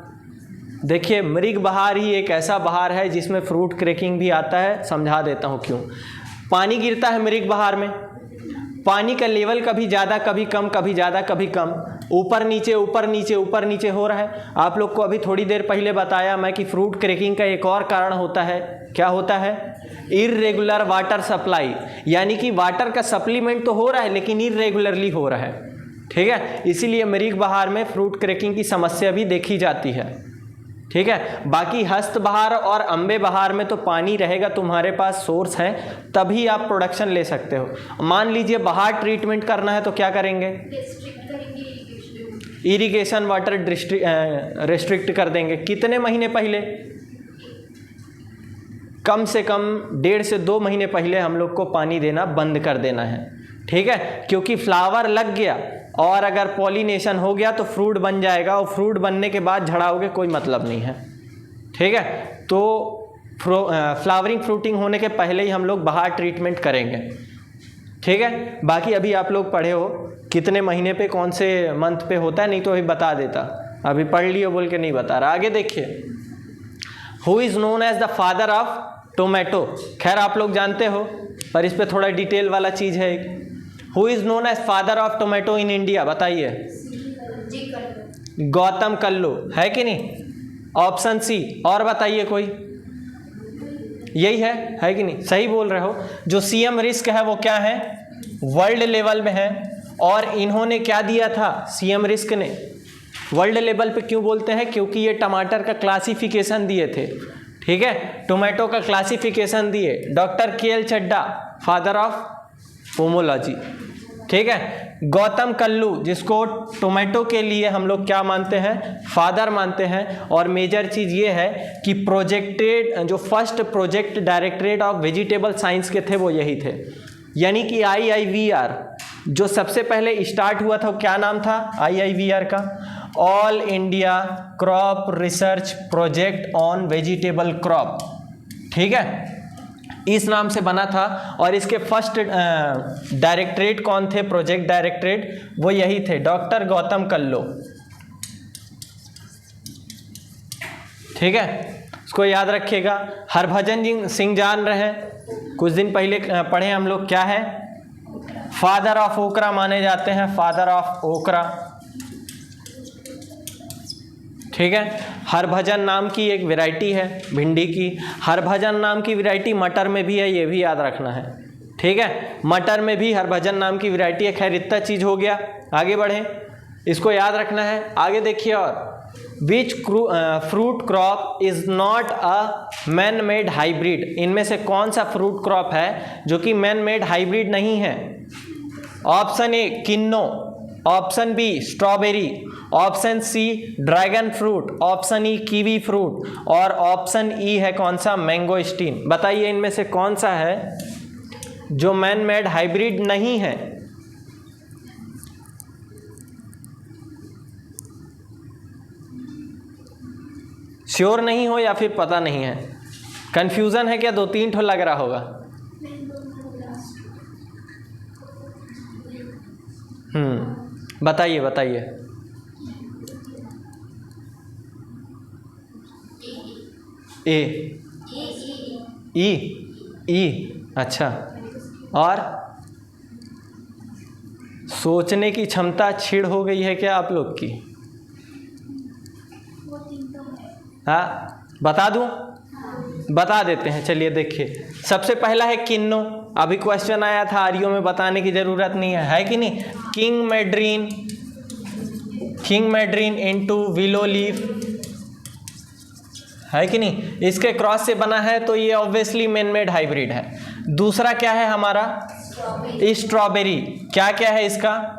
देखिए, मृग बहार ही एक ऐसा बहार है जिसमें फ्रूट क्रैकिंग भी आता है। समझा देता हूँ क्यों। पानी गिरता है मृग बहार में, पानी का लेवल कभी ज़्यादा कभी कम, कभी ज़्यादा कभी कम, ऊपर नीचे ऊपर नीचे ऊपर नीचे हो रहा है। आप लोग को अभी थोड़ी देर पहले बताया मैं कि फ्रूट क्रैकिंग का एक और कारण होता है, क्या होता है, इर्रेगुलर वाटर सप्लाई। यानी कि वाटर का सप्लीमेंट तो हो रहा है लेकिन इर्रेगुलरली हो रहा है। ठीक है, इसीलिए मृग बहार में फ्रूट क्रैकिंग की समस्या भी देखी जाती है। ठीक है, बाकी हस्त बहार और अम्बे बहार में तो पानी रहेगा, तुम्हारे पास सोर्स है, तभी आप प्रोडक्शन ले सकते हो। मान लीजिए बहार ट्रीटमेंट करना है तो क्या करेंगे, इरिगेशन वाटर रेस्ट्रिक्ट कर देंगे। कितने महीने पहले, कम से कम 1.5 से 2 महीने पहले हम लोग को पानी देना बंद कर देना है। ठीक है, क्योंकि फ्लावर लग गया और अगर पॉलिनेशन हो गया तो फ्रूट बन जाएगा, और फ्रूट बनने के बाद झड़ाओगे कोई मतलब नहीं है। ठीक है, तो फ्लावरिंग फ्रूटिंग होने के पहले ही हम लोग बहार ट्रीटमेंट करेंगे। ठीक है, बाकी अभी आप लोग पढ़े हो कितने महीने पे कौन से मंथ पे होता है, नहीं तो अभी बता देता, अभी पढ़ लियो बोल के नहीं बता रहा। आगे देखिए, who is known as the father of tomato. खैर आप लोग जानते हो, पर इस पर थोड़ा डिटेल वाला चीज़ है। Who is known as father of tomato in India, बताइए। गौतम कल्लू, है कि नहीं, ऑप्शन सी। और बताइए कोई, यही है कि नहीं, सही बोल रहे हो। जो CM रिस्क है वो क्या है, वर्ल्ड लेवल में है, और इन्होंने क्या दिया था, CM रिस्क ने वर्ल्ड लेवल पे क्यों बोलते हैं, क्योंकि ये टमाटर का क्लासिफिकेशन दिए थे। ठीक है, टोमेटो का क्लासिफिकेशन दिए doctor KL Chadha, father of pomology. ठीक है, गौतम कल्लू जिसको टोमेटो के लिए हम लोग क्या मानते हैं, फादर मानते हैं। और मेजर चीज़ ये है कि प्रोजेक्टेड, जो first project directorate of vegetable science के थे वो यही थे। यानी कि IIVR जो सबसे पहले स्टार्ट हुआ था, क्या नाम था IIVR का, all India crop research project on vegetable crop. ठीक है, इस नाम से बना था। और इसके फर्स्ट डायरेक्टरेट कौन थे, प्रोजेक्ट डायरेक्टरेट, वो यही थे, डॉक्टर गौतम कल्लो। ठीक है, इसको याद रखिएगा। हरभजन सिंह जान रहे हैं, कुछ दिन पहले पढ़े हम लोग, क्या है, फादर ऑफ ओकरा माने जाते हैं, फादर ऑफ ओकरा। ठीक है, हरभजन नाम की एक वैरायटी है भिंडी की, हरभजन नाम की वैरायटी मटर में भी है, ये भी याद रखना है। ठीक है, मटर में भी हरभजन नाम की वैरायटी है। खैर इतना चीज़ हो गया, आगे बढ़ें, इसको याद रखना है। आगे देखिए, और which fruit crop is not a man made hybrid. इनमें से कौन सा फ्रूट क्रॉप है जो कि मैन मेड हाइब्रिड नहीं है। Option A kinnow, option B strawberry, option C dragon fruit, option E kiwi fruit, और ऑप्शन ई है कौन सा, मैंगोस्टीन। बताइए इनमें से कौन सा है जो मैन मेड हाइब्रिड नहीं है। श्योर नहीं हो या फिर पता नहीं है, कंफ्यूजन है क्या? 2-3 ठो लग रहा होगा। बताइए बताइए। ए, ई, ई, अच्छा। और सोचने की क्षमता क्षीण हो गई है क्या आप लोग की? हाँ, बता दूं? बता देते हैं, चलिए देखिए। सबसे पहला है किन्नो। अभी क्वेश्चन आया था आर्यो में, बताने की जरूरत नहीं है कि नहीं? किंग मैड्रीन इनटू विलो लीफ, है कि नहीं? इसके क्रॉस से बना है तो ये ऑब्वियसली मैन मेड हाइब्रिड है। दूसरा क्या है हमारा? स्ट्रॉबेरी। क्या क्या है इसका?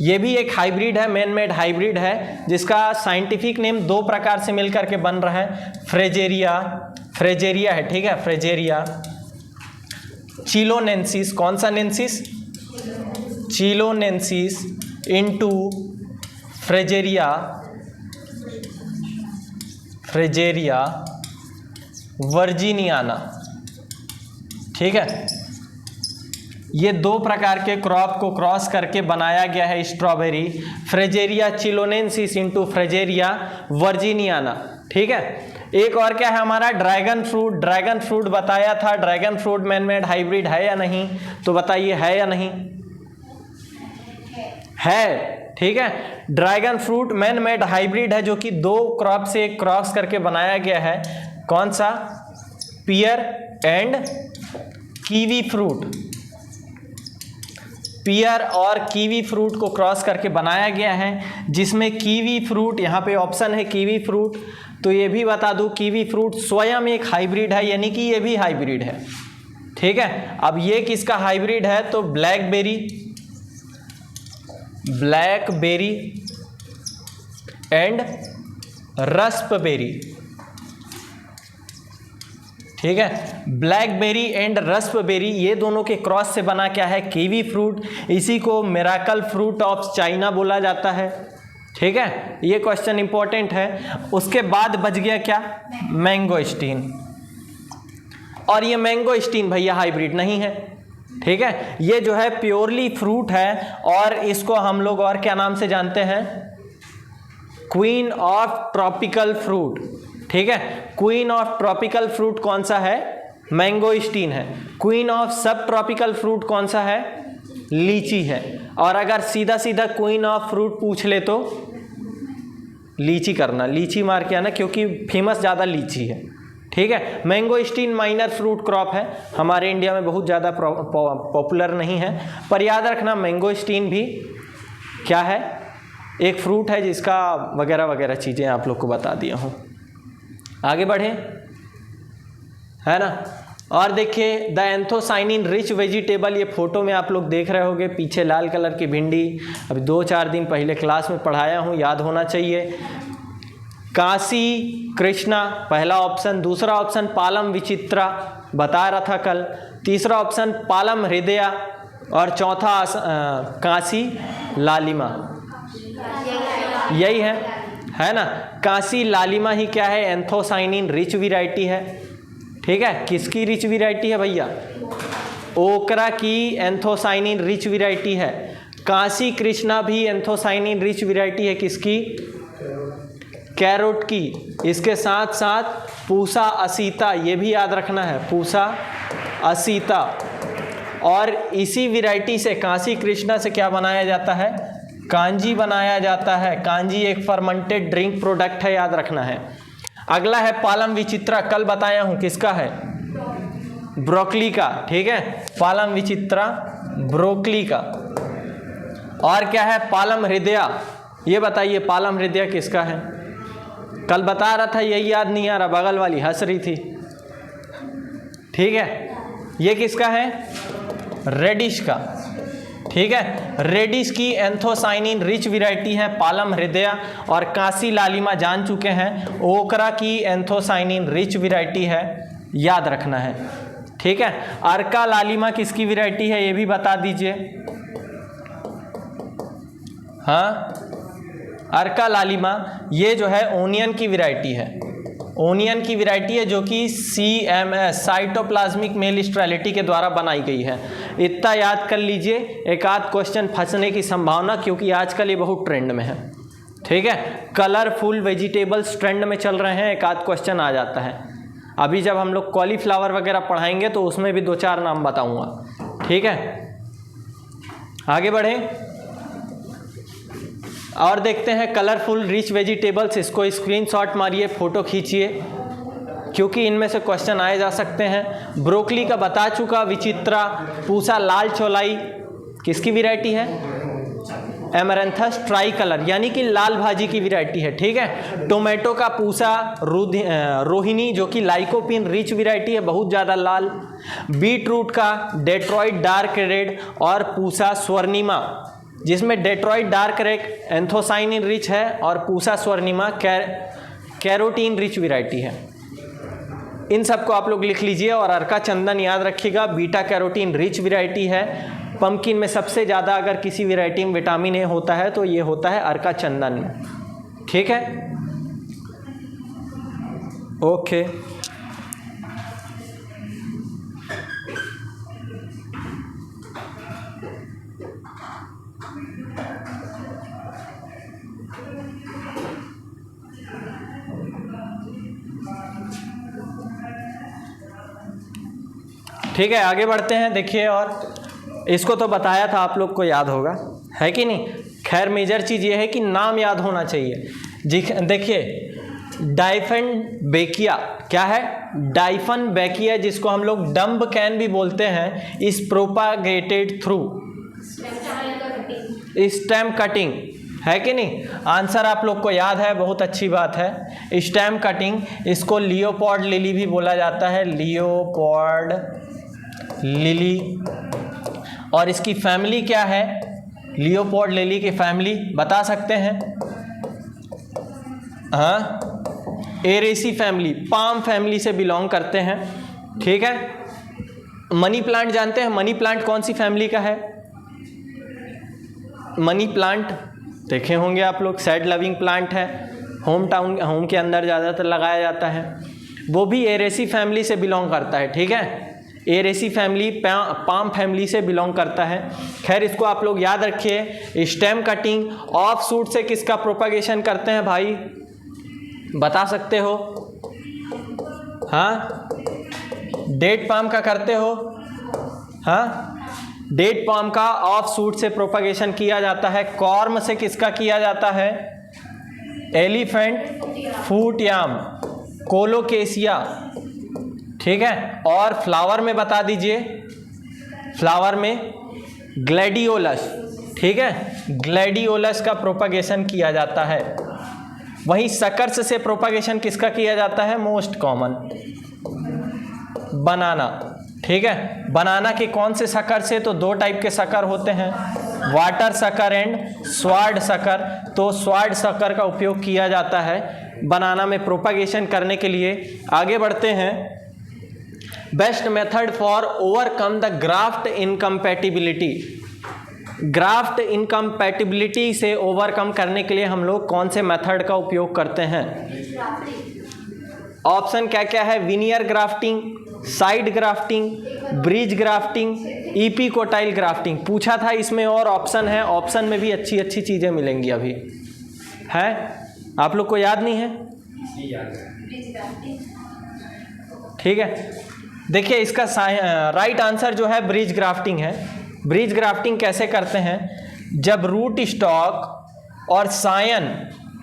ये भी एक हाइब्रिड है, मैन मेड हाइब्रिड है, जिसका साइंटिफिक नेम 2 प्रकार से मिलकर के बन रहा है। फ्रेजेरिया है, ठीक है, फ्रेजेरिया। चिलोनेंसिस, कौन सा नेंसिस? चिलोनेंसिस इनटू फ्रेजेरिया वर्जीनियाना, ठीक है। ये 2 प्रकार के क्रॉप को क्रॉस करके बनाया गया है स्ट्रॉबेरी, फ्रेजेरिया चिलोनेंसिस इनटू फ्रेजेरिया वर्जीनियाना, ठीक है। एक और क्या है हमारा? ड्रैगन फ्रूट बताया था। Dragon fruit man made hybrid है या नहीं? तो बताइए, है या नहीं? है, ठीक है। Dragon fruit man made hybrid है, जो कि 2 क्रॉप से क्रॉस करके बनाया गया है। कौन सा? पियर एंड कीवी फ्रूट। पियर और कीवी फ्रूट को क्रॉस करके बनाया गया है, जिसमें कीवी फ्रूट, यहाँ पे ऑप्शन है कीवी फ्रूट। तो ये भी बता दूं, कीवी फ्रूट स्वयं एक हाइब्रिड है, यानी कि ये भी हाइब्रिड है, ठीक है। अब ये किसका हाइब्रिड है? तो ब्लैकबेरी एंड रस्पबेरी, ठीक है। ब्लैकबेरी एंड रस्पबेरी, ये दोनों के क्रॉस से बना क्या है? Kiwi fruit. इसी को मिराकल फ्रूट ऑफ चाइना बोला जाता है, ठीक है। ये क्वेश्चन इंपॉर्टेंट है। उसके बाद बच गया क्या? मैंगोस्टीन। और ये मैंगोस्टीन भैया हाइब्रिड नहीं है, ठीक है। ये जो है प्योरली फ्रूट है, और इसको हम लोग और क्या नाम से जानते हैं? क्वीन ऑफ ट्रॉपिकल फ्रूट, ठीक है। क्वीन ऑफ ट्रॉपिकल फ्रूट कौन सा है? मैंगोस्टीन है। क्वीन ऑफ सब ट्रॉपिकल फ्रूट कौन सा है? लीची है। और अगर सीधा सीधा क्वीन ऑफ फ्रूट पूछ ले तो लीची करना, लीची मार के आना, क्योंकि फेमस ज़्यादा लीची है, ठीक है। मैंगोस्टीन माइनर फ्रूट क्रॉप है, हमारे इंडिया में बहुत ज़्यादा पॉपुलर नहीं है, पर याद रखना मैंगोस्टीन भी क्या है? एक फ्रूट है, जिसका वगैरह वगैरह चीज़ें आप लोग को बता दिया हूँ। आगे बढ़े, है ना। और देखिए, द एंथोसाइनिन रिच वेजिटेबल, ये फोटो में आप लोग देख रहे होंगे, पीछे लाल कलर की भिंडी। अभी 2-4 दिन पहले क्लास में पढ़ाया हूँ, याद होना चाहिए। काशी कृष्णा पहला ऑप्शन, दूसरा ऑप्शन पालम विचित्रा बता रहा था कल, तीसरा ऑप्शन पालम हृदया, और चौथा काशी लालिमा। यही है ना। काशी लालिमा ही क्या है? एंथोसाइनिन रिच वैरायटी है, ठीक है। किसकी रिच वैरायटी है भैया? ओकरा की एंथोसाइनिन रिच वैरायटी है। काशी कृष्णा भी एंथोसाइनिन रिच वैरायटी है, किसकी? कैरोट की। इसके साथ साथ पूसा असीता, ये भी याद रखना है, पूसा असीता। और इसी वैरायटी से, काशी कृष्णा से क्या बनाया जाता है? कांजी बनाया जाता है। कांजी एक फर्मेंटेड ड्रिंक प्रोडक्ट है, याद रखना है। अगला है पालम विचित्रा, कल बताया हूं किसका है? ब्रोकली का, ठीक है। पालम विचित्रा ब्रोकली का। और क्या है? पालम हृदया। ये बताइए पालम हृदया किसका है? कल बता रहा था, यही याद नहीं आ रहा, बगल वाली हंस रही थी, ठीक है। ये किसका है? रेडिश का, ठीक है। रेडिश की एंथोसाइनिन रिच वैरायटी है पालम हृदया, और काशी लालिमा जान चुके हैं, ओकरा की एंथोसाइनिन रिच वैरायटी है, याद रखना है, ठीक है। अर्का लालिमा किसकी वैरायटी है, ये भी बता दीजिए। हाँ, अर्का लालिमा ये जो है ओनियन की वैरायटी है। ओनियन की वैरायटी है जो कि CMS साइटोप्लाज्मिक मेल स्टेरिलिटी के द्वारा बनाई गई है। इतना याद कर लीजिए, एक आध क्वेश्चन फंसने की संभावना, क्योंकि आजकल ये बहुत ट्रेंड में है। ठीक है, कलरफुल वेजिटेबल्स ट्रेंड में चल रहे हैं, एक आध क्वेश्चन आ जाता है। अभी जब हम लोग कॉलीफ्लावर वगैरह पढ़ाएंगे तो उसमें भी 2-4 नाम बताऊंगा। ठीक है, आगे बढ़ें और देखते हैं कलरफुल रिच वेजिटेबल्स। इसको स्क्रीनशॉट मारिए, फोटो खींचिए, क्योंकि इनमें से क्वेश्चन आए जा सकते हैं। ब्रोकली का बता चुका, विचित्रा, पूसा लाल चौलाई किसकी वैरायटी है? एमरैंथस ट्राई कलर, यानी कि लाल भाजी की वैरायटी है। ठीक है, टोमेटो का पूसा रोहिणी जो कि लाइकोपिन रिच वैरायटी है, बहुत ज़्यादा लाल। बीट रूट का डेट्रॉइट डार्क रेड और पूसा स्वर्णिमा, जिसमें Detroit dark red anthocyanin rich है और Pusa Swarnima carotene rich variety है। इन सबको आप लोग लिख लीजिए। और अर्का चंदन याद रखिएगा, बीटा कैरोटीन रिच वैरायटी है। पंपकिन में सबसे ज़्यादा अगर किसी वैरायटी में विटामिन ए होता है तो ये होता है अर्का चंदन में। ठीक है, ओके। ठीक है, आगे बढ़ते हैं। देखिए, और इसको तो बताया था, आप लोग को याद होगा, है कि नहीं? खैर मेजर चीज़ ये है कि नाम याद होना चाहिए। देखिए, डाइफेनबेकिया क्या है? डाइफेनबेकिया, जिसको हम लोग डम्ब कैन भी बोलते हैं, is propagated through stem cutting, है कि नहीं? आंसर आप लोग को याद है, बहुत अच्छी बात है। स्टेम कटिंग, इसको लियोपोल्ड लिली भी बोला जाता है, लियोपोल्ड लिली। और इसकी फैमिली क्या है? लियोपोल्ड लिली की फैमिली बता सकते हैं? हाँ, एरेसी फैमिली, पाम फैमिली से बिलोंग करते हैं। ठीक है, मनी प्लांट जानते हैं? मनी प्लांट कौन सी फैमिली का है? मनी प्लांट देखे होंगे आप लोग, सैड लविंग प्लांट है, होम के अंदर ज़्यादातर लगाया जाता है। वो भी एरेसी फैमिली से बिलोंग करता है। ठीक है, एरेसी फैमिली पाम फैमिली से बिलोंग करता है। खैर इसको आप लोग याद रखिए। स्टेम कटिंग ऑफ शूट से किसका प्रोपागेशन करते हैं भाई, बता सकते हो? हाँ, डेट पाम का करते हो? हाँ, डेट पाम का ऑफ शूट से प्रोपागेशन किया जाता है। कॉर्म से किसका किया जाता है? एलिफेंट फूट याम, कोलोकेसिया। ठीक है, और फ्लावर में बता दीजिए, फ्लावर में ग्लैडियोलस। ठीक है, ग्लैडियोलस का प्रोपागेशन किया जाता है। वहीं सकर्स से प्रोपागेशन किसका किया जाता है? मोस्ट कॉमन बनाना। ठीक है, बनाना के कौन से शक्कर से? तो 2 टाइप के शक्कर होते हैं, वाटर शक्कर एंड स्वार्ड शक्कर। तो स्वार्ड शक्कर का उपयोग किया जाता है बनाना में प्रोपागेशन करने के लिए। आगे बढ़ते हैं। Best method for overcome the graft incompatibility. Graft incompatibility से ओवरकम करने के लिए हम लोग कौन से मेथड का उपयोग करते हैं? ऑप्शन क्या क्या है? Veneer grafting, side grafting, bridge grafting, epicotyl grafting. पूछा था, इसमें और ऑप्शन है, ऑप्शन में भी अच्छी अच्छी चीज़ें मिलेंगी। अभी है, आप लोग को याद नहीं है? ठीक है, देखिए इसका राइट आंसर जो है ब्रिज ग्राफ्टिंग है। ब्रिज ग्राफ्टिंग कैसे करते हैं? जब रूट स्टॉक और सायन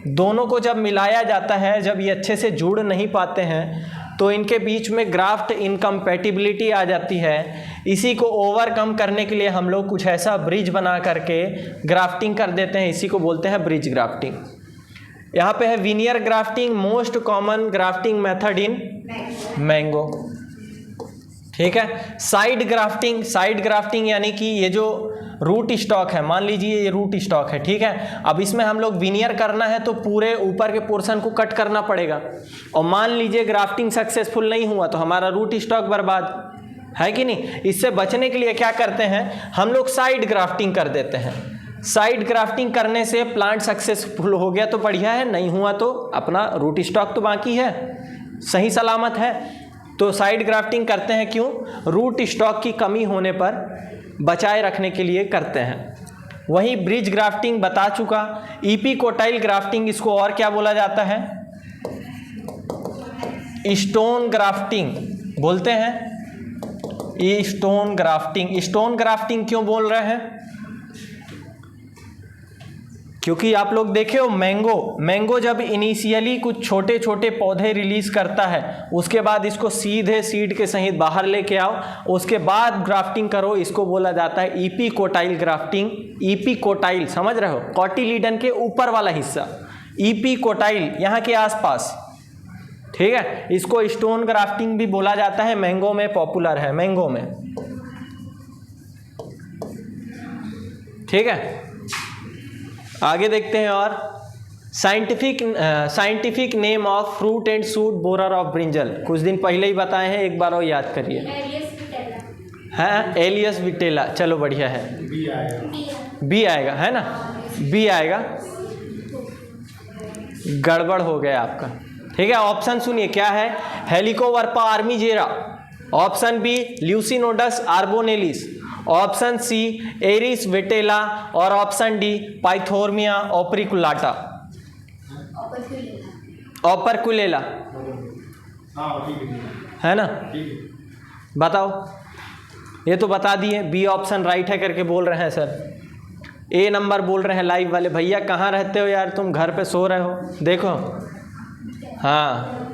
दोनों को जब मिलाया जाता है, जब ये अच्छे से जुड़ नहीं पाते हैं तो इनके बीच में ग्राफ्ट इनकम्पैटिबिलिटी आ जाती है। इसी को ओवरकम करने के लिए हम लोग कुछ ऐसा ब्रिज बना करके ग्राफ्टिंग कर देते हैं, इसी को बोलते हैं ब्रिज ग्राफ्टिंग। यहाँ पे है veneer grafting, most common grafting method in mango. ठीक है, साइड ग्राफ्टिंग, साइड ग्राफ्टिंग यानी कि ये जो रूट स्टॉक है, मान लीजिए ये रूट स्टॉक है, ठीक है, अब इसमें हम लोग विनियर करना है तो पूरे ऊपर के पोर्शन को कट करना पड़ेगा, और मान लीजिए ग्राफ्टिंग सक्सेसफुल नहीं हुआ तो हमारा रूट स्टॉक बर्बाद, है कि नहीं। इससे बचने के लिए क्या करते हैं हम लोग, साइड ग्राफ्टिंग कर देते हैं। साइड ग्राफ्टिंग करने से प्लांट सक्सेसफुल हो गया तो बढ़िया है, नहीं हुआ तो अपना रूट स्टॉक तो बाकी है, सही सलामत है। तो साइड ग्राफ्टिंग करते हैं क्यों? रूट स्टॉक की कमी होने पर बचाए रखने के लिए करते हैं। वहीं ब्रिज ग्राफ्टिंग बता चुका। इपिकोटाइल ग्राफ्टिंग, इसको और क्या बोला जाता है? स्टोन ग्राफ्टिंग बोलते हैं। ये स्टोन ग्राफ्टिंग, स्टोन ग्राफ्टिंग क्यों बोल रहे हैं? क्योंकि आप लोग देखे हो मैंगो जब इनिशियली कुछ छोटे छोटे पौधे रिलीज करता है, उसके बाद इसको सीधे सीड के सहित बाहर लेके आओ, उसके बाद ग्राफ्टिंग करो, इसको बोला जाता है इपिकोटाइल ग्राफ्टिंग। इपिकोटाइल समझ रहे हो? कॉटिलीडन के ऊपर वाला हिस्सा, इपिकोटाइल यहाँ के आसपास, ठीक है। इसको स्टोन ग्राफ्टिंग भी बोला जाता है, मैंगो में पॉपुलर है, मैंगो में, ठीक है। आगे देखते हैं और scientific name of fruit and suit borer of brinjal, कुछ दिन पहले ही बताए हैं, एक बार और याद करिए। हाँ, एलियस विटेला, चलो बढ़िया है। बी आएगा, है ना? बी आएगा, गड़बड़ हो गया आपका, ठीक है। ऑप्शन सुनिए क्या है? Helicoverpa armigera, option B Leucinodes orbonalis, option C Earias vittella और ऑप्शन डी पाइथोर्मिया ओपरिकुलाटा। ओपरकुलेला है ना? बताओ, ये तो बता दिए, बी ऑप्शन राइट है करके बोल रहे हैं सर। ए नंबर बोल रहे हैं लाइव वाले भैया। कहाँ रहते हो यार तुम? घर पे सो रहे हो? देखो, हाँ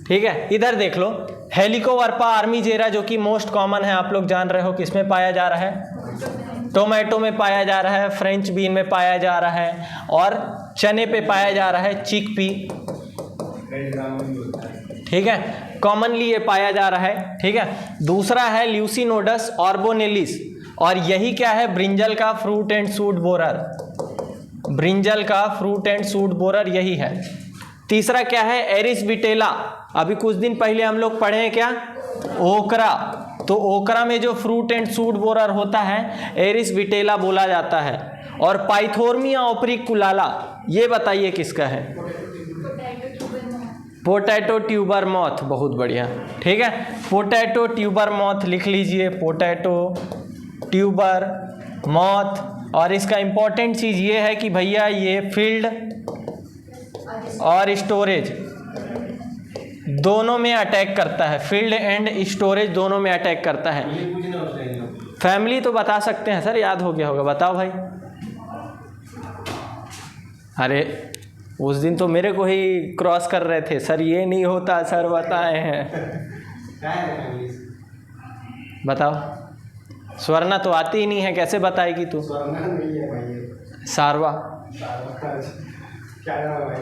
ठीक है, इधर देख लो। हेलिकोवर्पा आर्मीजेरा जो कि मोस्ट कॉमन है, आप लोग जान रहे हो किसमें पाया जा रहा है? टोमेटो में पाया जा रहा है, फ्रेंच बीन में पाया जा रहा है, और चने पे पाया जा रहा है, चिकपी, ठीक है। कॉमनली ये पाया जा रहा है, ठीक है। दूसरा है ल्यूसिनोडस आर्बोनेलिस, और यही क्या है? ब्रिंजल का fruit and suit borer, brinjal का फ्रूट एंड सूट बोरर यही है। तीसरा क्या है? एरिस विटेला, अभी कुछ दिन पहले हम लोग पढ़े हैं क्या? ओकरा, तो ओकरा में जो फ्रूट एंड सूट बोरर होता है एरिस विटेला बोला जाता है। और पाइथोर्मिया ओपरिकुलाला, ये बताइए किसका है? पोटैटो ट्यूबर मॉथ, बहुत बढ़िया, ठीक है। पोटैटो ट्यूबर मॉथ लिख लीजिए, पोटैटो ट्यूबर मॉथ। और इसका इंपॉर्टेंट चीज़ ये है कि भैया ये फील्ड और स्टोरेज दोनों में अटैक करता है, फील्ड एंड स्टोरेज दोनों में अटैक करता है। फैमिली तो बता सकते हैं सर, याद हो गया होगा, बताओ भाई। अरे उस दिन तो मेरे को ही क्रॉस कर रहे थे, सर ये नहीं होता, सर बताए हैं। बताओ, स्वर्णा तो आती ही नहीं है, कैसे बताएगी तू? स्वर्णा नहीं है भाई, सारवा, क्या नाम है भाई?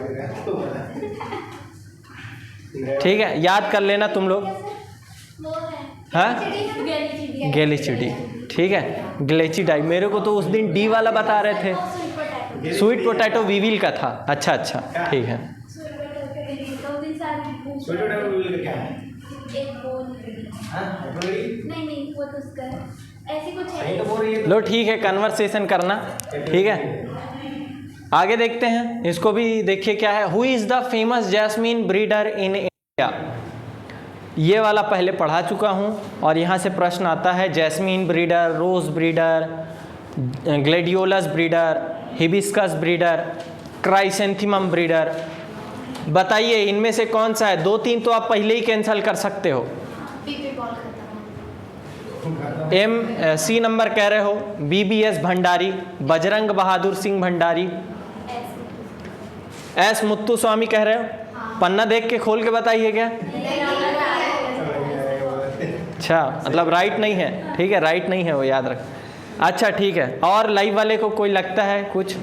ठीक है, याद कर लेना तुम लोग। हाँ, गैलीचिडी, ठीक है, ग्लेचिडाई। मेरे को तो उस दिन डी वाला बता रहे थे, स्वीट पोटैटो वीविल का था। अच्छा अच्छा, ठीक है। लो ठीक है, कन्वर्सेशन करना, ठीक है। आगे देखते हैं, इसको भी देखिए क्या है। Who is the famous jasmine breeder in India? ये वाला पहले पढ़ा चुका हूँ, और यहाँ से प्रश्न आता है jasmine breeder, rose breeder, gladiolus breeder, hibiscus breeder, chrysanthemum breeder. बताइए इनमें से कौन सा है? 2-3 तो आप पहले ही कैंसिल कर सकते हो। सी नंबर कह रहे हो, BBS भंडारी, बजरंग बहादुर सिंह भंडारी, एस मुत्तु स्वामी कह रहे हो। पन्ना देख के खोल के बताइए क्या? अच्छा, मतलब राइट नहीं है, ठीक है, राइट नहीं है वो, याद रख। अच्छा ठीक है, और लाइव वाले को कोई लगता है कुछ?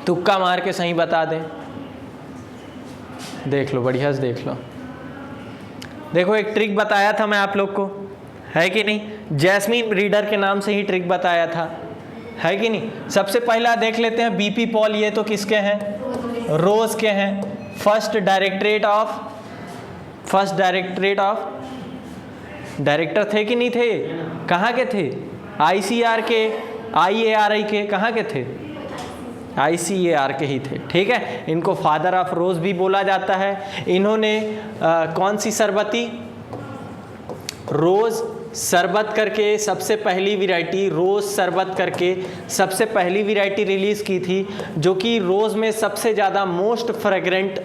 तुक्का मार के सही बता दें। देख लो, बढ़िया से देख लो। देखो एक ट्रिक बताया था मैं आप लोग को, है कि नहीं? जैस्मीन ब्रीडर के नाम से ही ट्रिक बताया था, है कि नहीं? सबसे पहला देख लेते हैं BP पॉल, ये तो किसके हैं? रोज के हैं। फर्स्ट डायरेक्टर थे कि नहीं थे? कहाँ के थे? ICR के, IARI के, कहाँ के थे? ICAR के ही थे, ठीक है। इनको फादर ऑफ रोज भी बोला जाता है। इन्होंने कौन सी शरबती, रोज शरबत करके सबसे पहली वैरायटी, रोज शरबत करके सबसे पहली वैरायटी रिलीज़ की थी, जो कि रोज़ में सबसे ज़्यादा मोस्ट फ्रेग्रेंट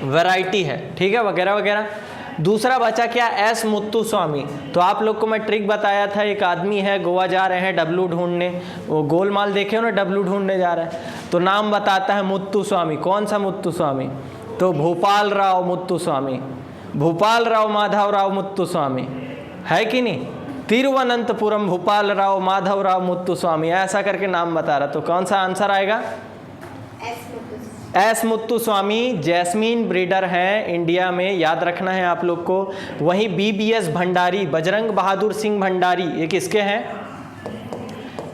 वैरायटी है, ठीक है, वगैरह वगैरह। दूसरा बचा क्या, एस मुत्तुस्वामी। तो आप लोग को मैं ट्रिक बताया था, एक आदमी है, गोवा जा रहे हैं डब्लू ढूंढने, वो गोलमाल देखे हो ना, डब्लू ढूंढने जा रहा है, तो नाम बताता है मुत्तुस्वामी। कौन सा मुत्तुस्वामी? तो भूपाल राव मुत्तुस्वामी, भूपाल राव माधव राव मुत्तुस्वामी, है कि नहीं? तिरुवनंतपुरम भूपाल राव माधव राव मुत्तुस्वामी, ऐसा करके नाम बता रहा। तो कौन सा आंसर आएगा? एस मुत्तुस्वामी जैस्मीन ब्रीडर हैं इंडिया में, याद रखना है आप लोग को। वहीं BBS भंडारी, बजरंग बहादुर सिंह भंडारी, ये किसके हैं?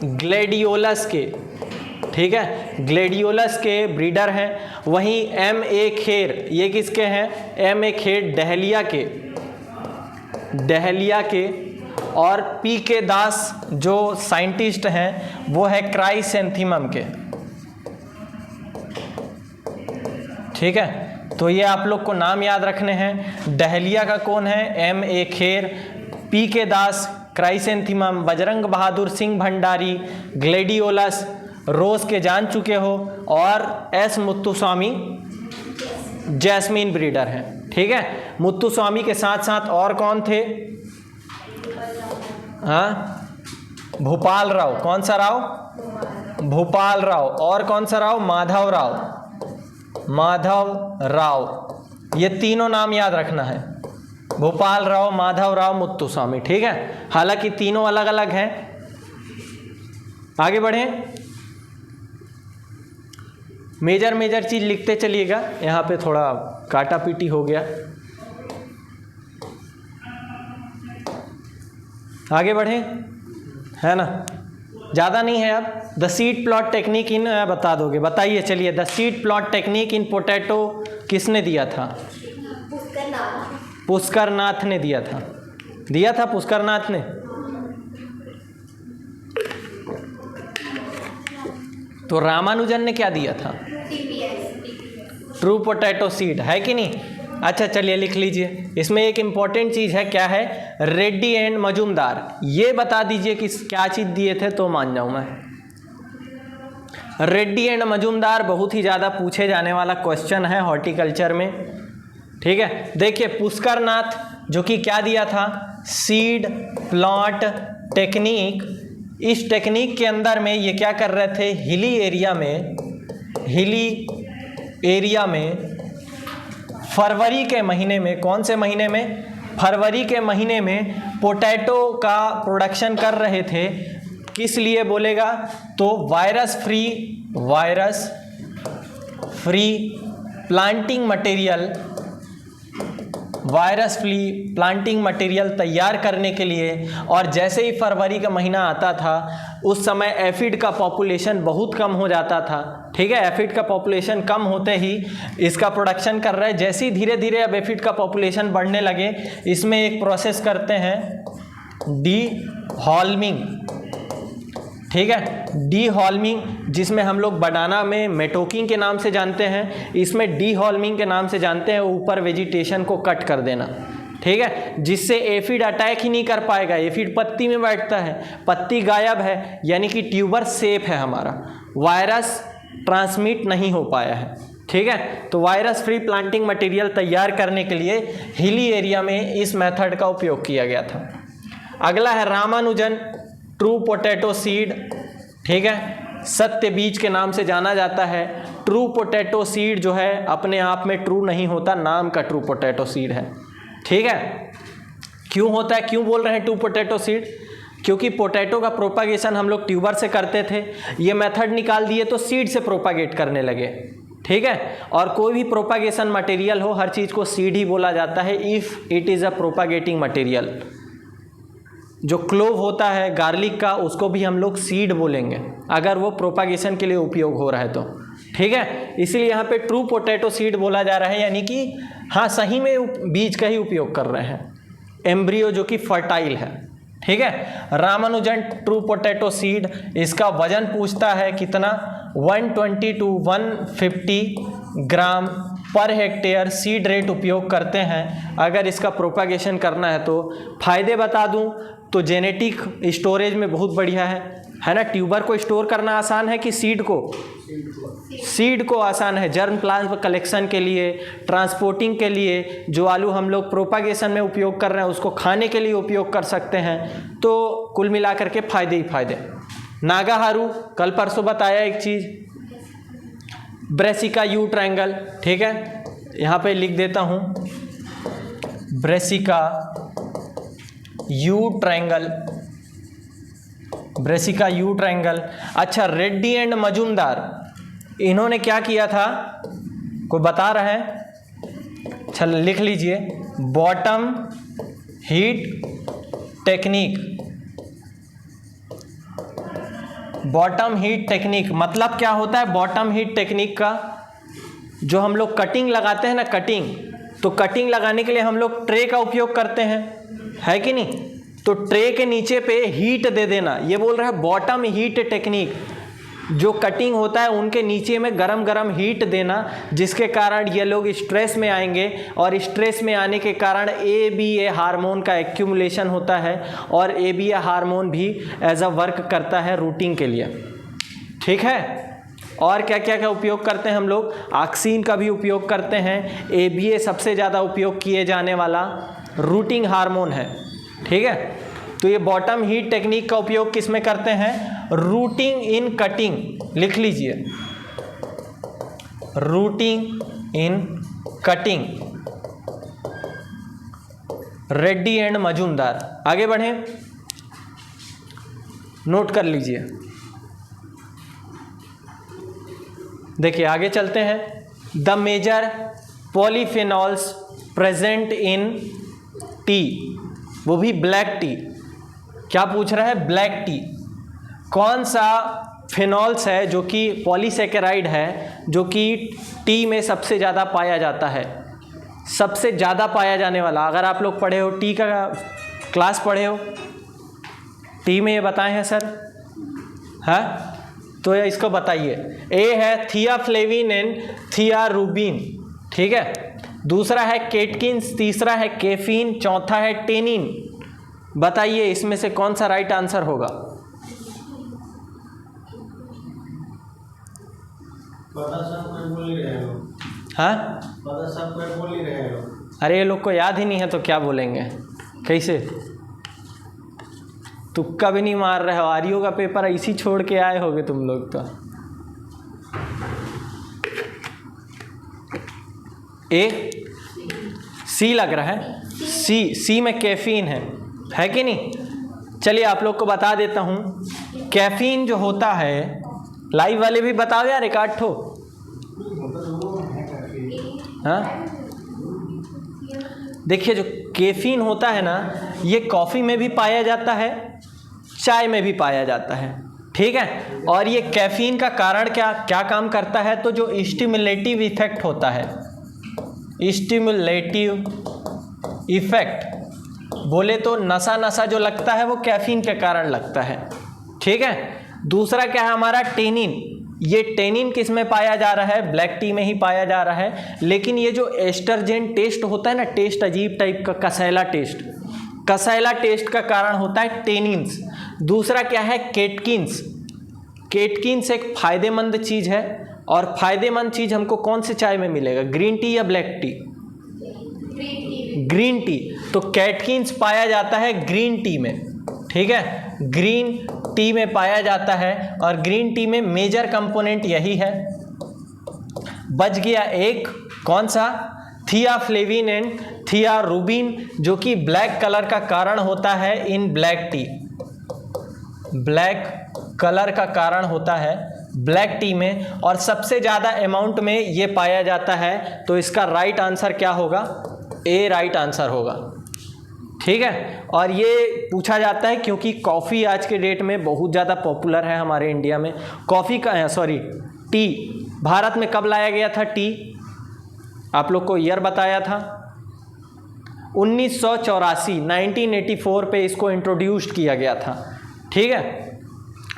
ग्लेडियोलस के, ठीक है, ग्लेडियोलस के ब्रीडर हैं। वहीं MA खेर, ये किसके हैं? MA खेर डहलिया के। और PK दास जो साइंटिस्ट हैं वो है क्राइसेंथीमम के, ठीक है। तो ये आप लोग को नाम याद रखने हैं। डहलिया का कौन है? MA खेर, PK दास, क्राइसेंथीमम, बजरंग बहादुर सिंह भंडारी, ग्लेडियोलस, रोज के जान चुके हो, और एस मुत्तुस्वामी जैस्मीन ब्रीडर हैं, ठीक है। मुत्तुस्वामी के साथ साथ और कौन थे? हाँ, भूपाल राव। कौन सा राव? भूपाल राव। और कौन सा राव? माधव राव। ये तीनों नाम याद रखना है, भूपाल राव, माधव राव, मुत्तुस्वामी, ठीक है। हालांकि तीनों अलग अलग हैं। आगे बढ़ें, मेजर चीज लिखते चलिएगा। यहाँ पे थोड़ा काटा पीटी हो गया। आगे बढ़ें, है ना, ज़्यादा नहीं है। अब the seed plot technique in, बता दोगे? बताइए, चलिए। The seed plot technique in potato किसने दिया था? पुष्करनाथ ने दिया था पुष्करनाथ ने। तो रामानुजन ने क्या दिया था? ट्रू पोटैटो सीड, है कि नहीं? अच्छा, चलिए लिख लीजिए। इसमें एक इम्पॉर्टेंट चीज़ है, क्या है? रेड्डी एंड मजूमदार। ये बता दीजिए कि क्या चीज़ दिए थे तो मान जाऊँ मैं। रेड्डी एंड मजूमदार बहुत ही ज़्यादा पूछे जाने वाला क्वेश्चन है हॉर्टिकल्चर में, ठीक है। देखिए, पुष्करनाथ जो कि क्या दिया था? Seed plot technique. इस टेक्निक के अंदर में ये क्या कर रहे थे? हिली एरिया में फरवरी के महीने में, कौन से महीने में? फरवरी के महीने में पोटैटो का प्रोडक्शन कर रहे थे। किस लिए बोलेगा? तो वायरस फ्री प्लांटिंग मटेरियल तैयार करने के लिए। और जैसे ही फरवरी का महीना आता था, उस समय एफिड का पॉपुलेशन बहुत कम हो जाता था, ठीक है। एफिड का पॉपुलेशन कम होते ही इसका प्रोडक्शन कर रहे हैं। जैसे ही धीरे धीरे अब एफिड का पॉपुलेशन बढ़ने लगे, इसमें एक प्रोसेस करते हैं डीहॉल्मिंग, ठीक है, डीहॉल्मिंग, जिसमें हम लोग बनाना में मेटोकिंग के नाम से जानते हैं, इसमें डीहॉल्मिंग के नाम से जानते हैं। ऊपर वेजिटेशन को कट कर देना, ठीक है, जिससे एफिड अटैक ही नहीं कर पाएगा। एफिड पत्ती में बैठता है, पत्ती गायब है, यानी कि ट्यूबर सेफ है हमारा, वायरस ट्रांसमिट नहीं हो पाया है, ठीक है। तो वायरस फ्री प्लांटिंग मटेरियल तैयार करने के लिए हिली एरिया में इस मेथड का उपयोग किया गया था। अगला है रामानुजन ट्रू पोटैटो सीड, ठीक है, सत्य बीज के नाम से जाना जाता है। ट्रू पोटैटो सीड जो है अपने आप में ट्रू नहीं होता, नाम का ट्रू पोटैटो सीड है, ठीक है। क्यों होता है, क्यों बोल रहे हैं ट्रू पोटैटो सीड? क्योंकि पोटैटो का प्रोपागेशन हम लोग ट्यूबर से करते थे, ये मेथड निकाल दिए तो सीड से प्रोपागेट करने लगे, ठीक है। और कोई भी प्रोपागेशन मटेरियल हो, हर चीज़ को सीड ही बोला जाता है if it is a propagating material. जो क्लोव होता है गार्लिक का, उसको भी हम लोग सीड बोलेंगे अगर वो प्रोपागेशन के लिए उपयोग हो रहा है तो, ठीक है। इसीलिए यहाँ पे ट्रू पोटैटो सीड बोला जा रहा है, यानी कि हाँ, सही में बीज का ही उपयोग कर रहे हैं। एम्ब्रियो जो कि फर्टाइल है, ठीक है। रामानुजन ट्रू पोटैटो सीड, इसका वजन पूछता है कितना, 120 to 150 gram per hectare seed rate उपयोग करते हैं अगर इसका प्रोपागेशन करना है तो। फायदे बता दूं तो जेनेटिक स्टोरेज में बहुत बढ़िया है ना। ट्यूबर को स्टोर करना आसान है कि सीड को? सीड को आसान है। जर्म प्लाज्म कलेक्शन के लिए, ट्रांसपोर्टिंग के लिए, जो आलू हम लोग प्रोपागेशन में उपयोग कर रहे हैं उसको खाने के लिए उपयोग कर सकते हैं। तो कुल मिलाकर के फायदे ही फायदे। नागाहारू कल परसों बताया एक चीज़, ब्रेसिका यू ट्रायंगल, ठीक है, यहाँ पे लिख देता हूँ, Brassica you triangle, Brassica you triangle. अच्छा, रेड्डी एंड मजूमदार, इन्होंने क्या किया था, कोई बता रहा है? चल लिख लीजिए, bottom heat technique. Bottom heat technique मतलब क्या होता है? बॉटम हीट टेक्निक का जो हम लोग कटिंग लगाते हैं ना, कटिंग, तो कटिंग लगाने के लिए हम लोग ट्रे का उपयोग करते हैं, है कि नहीं? तो ट्रे के नीचे पे हीट दे देना, ये बोल रहा है बॉटम हीट टेक्निक। जो कटिंग होता है उनके नीचे में गरम गरम हीट देना, जिसके कारण ये लोग स्ट्रेस में आएंगे और स्ट्रेस में आने के कारण ABA हार्मोन का एक्यूमुलेशन होता है और ABA हार्मोन भी एज अ वर्क करता है रूटिंग के लिए, ठीक है। और क्या क्या का उपयोग करते हैं हम लोग? ऑक्सीन का भी उपयोग करते हैं। ABA सबसे ज़्यादा उपयोग किए जाने वाला रूटिंग हार्मोन है, ठीक है। तो ये बॉटम हीट टेक्निक का उपयोग किस में करते हैं? रूटिंग इन कटिंग, लिख लीजिए, rooting in cutting, Reddy and Majumdar. आगे बढ़ें, नोट कर लीजिए। देखिए आगे चलते हैं। The major polyphenols present in tea, वो भी ब्लैक टी। क्या पूछ रहा है? Black tea. कौन सा फिनॉल्स है जो कि पॉलीसेकेराइड है, जो कि टी में सबसे ज़्यादा पाया जाता है? सबसे ज़्यादा पाया जाने वाला, अगर आप लोग पढ़े हो, टी का क्लास पढ़े हो, टी में ये बताए हैं सर, है तो इसको बताइए। ए है थियाफ्लेविन एंड थियारुबिन, ठीक है। दूसरा है केटकिन्स, तीसरा है कैफीन, चौथा है टेनिन। बताइए इसमें से कौन सा राइट आंसर होगा? हाँ, अरे ये लोग को याद ही नहीं है तो क्या बोलेंगे, कैसे? तुक्का भी नहीं मार रहे हो, आर्यो का पेपर इसी छोड़ के आए होगे तुम लोग तो। ए सी लग रहा है, सी में कैफीन है कि नहीं? चलिए आप लोग को बता देता हूँ, कैफीन जो होता है, लाइव वाले भी बताओ यार एक आठ ठो। हाँ, देखिए जो कैफीन होता है ना, ये कॉफ़ी में भी पाया जाता है, चाय में भी पाया जाता है, ठीक है। और ये कैफीन का कारण क्या काम करता है? तो जो स्टिमुलेटिव इफेक्ट होता है, स्टिमुलेटिव इफेक्ट बोले तो नशा जो लगता है वो कैफीन के कारण लगता है, ठीक है। दूसरा क्या है हमारा? टेनिन। ये टेनिन किस में पाया जा रहा है? ब्लैक टी में ही पाया जा रहा है। लेकिन ये जो एस्टर्जेन टेस्ट होता है ना, टेस्ट अजीब टाइप का, कसैला टेस्ट का कारण होता है टेनिन्स। दूसरा क्या है? केटकिन्स। केटकिन्स एक फायदेमंद चीज़ है, और फायदेमंद चीज़ हमको कौन से चाय में मिलेगा? ग्रीन टी या ब्लैक टी? Green tea. तो कैटकिन्स पाया जाता है ग्रीन टी में, ठीक है, ग्रीन टी में पाया जाता है। और ग्रीन टी में मेजर कंपोनेंट यही है। बच गया एक, कौन सा? थियाफ्लेविन एंड थियारुबिन, जो कि ब्लैक कलर का कारण होता है इन ब्लैक टी। ब्लैक कलर का कारण होता है ब्लैक टी में, और सबसे ज़्यादा अमाउंट में ये पाया जाता है। तो इसका राइट आंसर क्या होगा? ए राइट आंसर होगा, ठीक है। और ये पूछा जाता है क्योंकि कॉफ़ी आज के डेट में बहुत ज़्यादा पॉपुलर है हमारे इंडिया में। कॉफ़ी का टी भारत में कब लाया गया था? टी आप लोग को ईयर बताया था, 1984 1984 पे इसको इंट्रोड्यूस्ड किया गया था। ठीक है,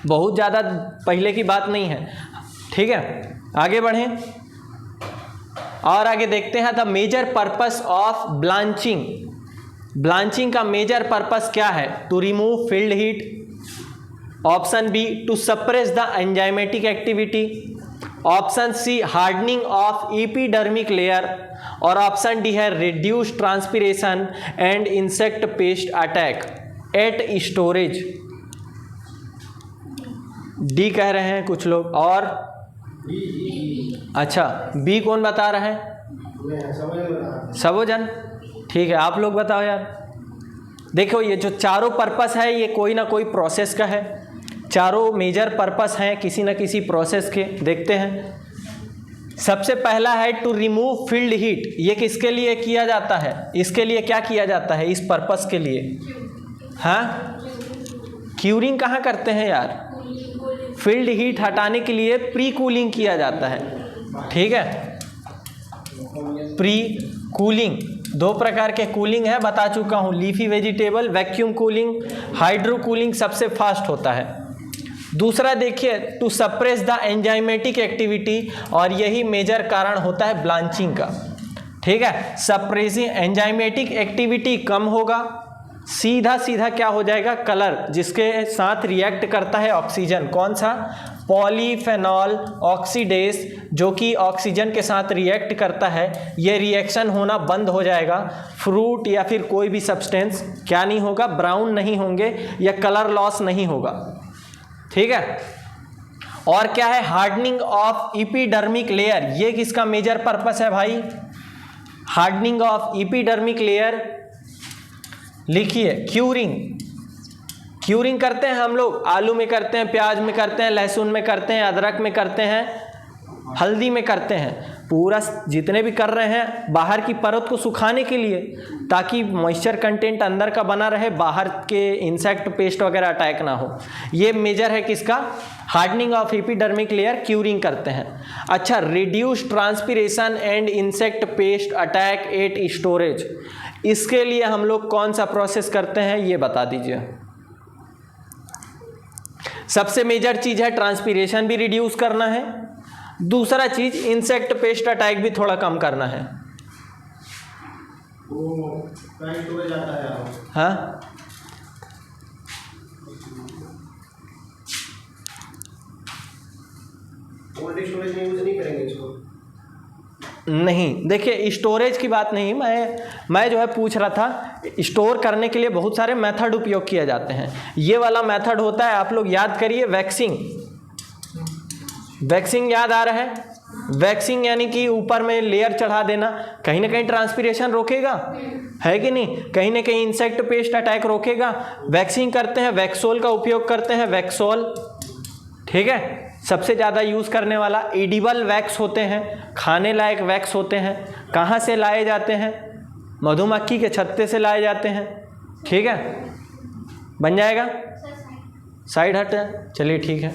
बहुत ज़्यादा पहले की बात नहीं है। ठीक है, आगे बढ़ें और आगे देखते हैं the major purpose of blanching. Blanching का मेजर पर्पस क्या है? To remove field heat, option B to suppress the enzymatic activity, option C hardening of epidermic layer, और ऑप्शन डी है reduce transpiration and insect pest attack at storage. D कह रहे हैं कुछ लोग, और अच्छा बी कौन बता रहा है? सबोजन। ठीक है, आप लोग बताओ यार। देखो ये जो चारों पर्पस है ये कोई ना कोई प्रोसेस का है, चारों मेजर पर्पस हैं किसी न किसी प्रोसेस के। देखते हैं, सबसे पहला है टू रिमूव फील्ड हीट। ये किसके लिए किया जाता है? इसके लिए क्या किया जाता है इस पर्पस के लिए? हाँ, क्यूरिंग कहाँ करते हैं यार? फील्ड हीट हटाने के लिए प्री कूलिंग किया जाता है। ठीक है, प्री कूलिंग, दो प्रकार के कूलिंग है बता चुका हूँ, leafy vegetable, vacuum cooling, hydro cooling सबसे फास्ट होता है। दूसरा देखिए to suppress the enzymatic activity, और यही मेजर कारण होता है ब्लांचिंग का। ठीक है, सप्रेसिंग एंजाइमेटिक एक्टिविटी कम होगा, सीधा सीधा क्या हो जाएगा? कलर जिसके साथ रिएक्ट करता है ऑक्सीजन, कौन सा? पॉलीफेनॉल ऑक्सीडेज, जो कि ऑक्सीजन के साथ रिएक्ट करता है, ये रिएक्शन होना बंद हो जाएगा। फ्रूट या फिर कोई भी सब्सटेंस क्या नहीं होगा? ब्राउन नहीं होंगे या कलर लॉस नहीं होगा। ठीक है, और क्या है? हार्डनिंग ऑफ एपिडर्मिक लेयर, ये किसका मेजर पर्पस है भाई? Hardening of epidermic layer. लिखिए क्यूरिंग। क्यूरिंग करते हैं हम लोग, आलू में करते हैं, प्याज में करते हैं, लहसुन में करते हैं, अदरक में करते हैं, हल्दी में करते हैं। पूरा जितने भी कर रहे हैं बाहर की परत को सुखाने के लिए, ताकि मॉइस्चर कंटेंट अंदर का बना रहे, बाहर के इंसेक्ट पेस्ट वगैरह अटैक ना हो। ये मेजर है किसका? Hardening of epidermic layer, curing करते हैं। अच्छा, reduce transpiration and insect pest attack at storage, इसके लिए हम लोग कौन सा प्रोसेस करते हैं ये बता दीजिए। सबसे मेजर चीज है ट्रांसपिरेशन भी रिड्यूस करना है, दूसरा चीज इंसेक्ट पेस्ट अटैक भी थोड़ा कम करना है। वो स्टोरेज आता है। हाँ, कोल्ड स्टोरेज में यूज नहीं करेंगे इसको? नहीं, देखिए स्टोरेज की बात नहीं, मैं जो है पूछ रहा था, स्टोर करने के लिए बहुत सारे मेथड उपयोग किए जाते हैं। ये वाला मेथड होता है, आप लोग याद करिए, वैक्सिंग। वैक्सिंग याद आ रहा है? वैक्सिंग यानी कि ऊपर में लेयर चढ़ा देना, कहीं ना कहीं ट्रांसपिरेशन रोकेगा, है कि नहीं? कहीं ना कहीं इंसेक्ट पेस्ट अटैक रोकेगा। वैक्सिंग करते हैं, वैक्सोल का उपयोग करते हैं, वैक्सोल। ठीक है, सबसे ज़्यादा यूज़ करने वाला एडिबल वैक्स होते हैं, खाने लायक वैक्स होते हैं। कहाँ से लाए जाते हैं? मधुमक्खी के छत्ते से लाए जाते हैं। ठीक है, बन जाएगा? साइड हट है, चलिए ठीक है,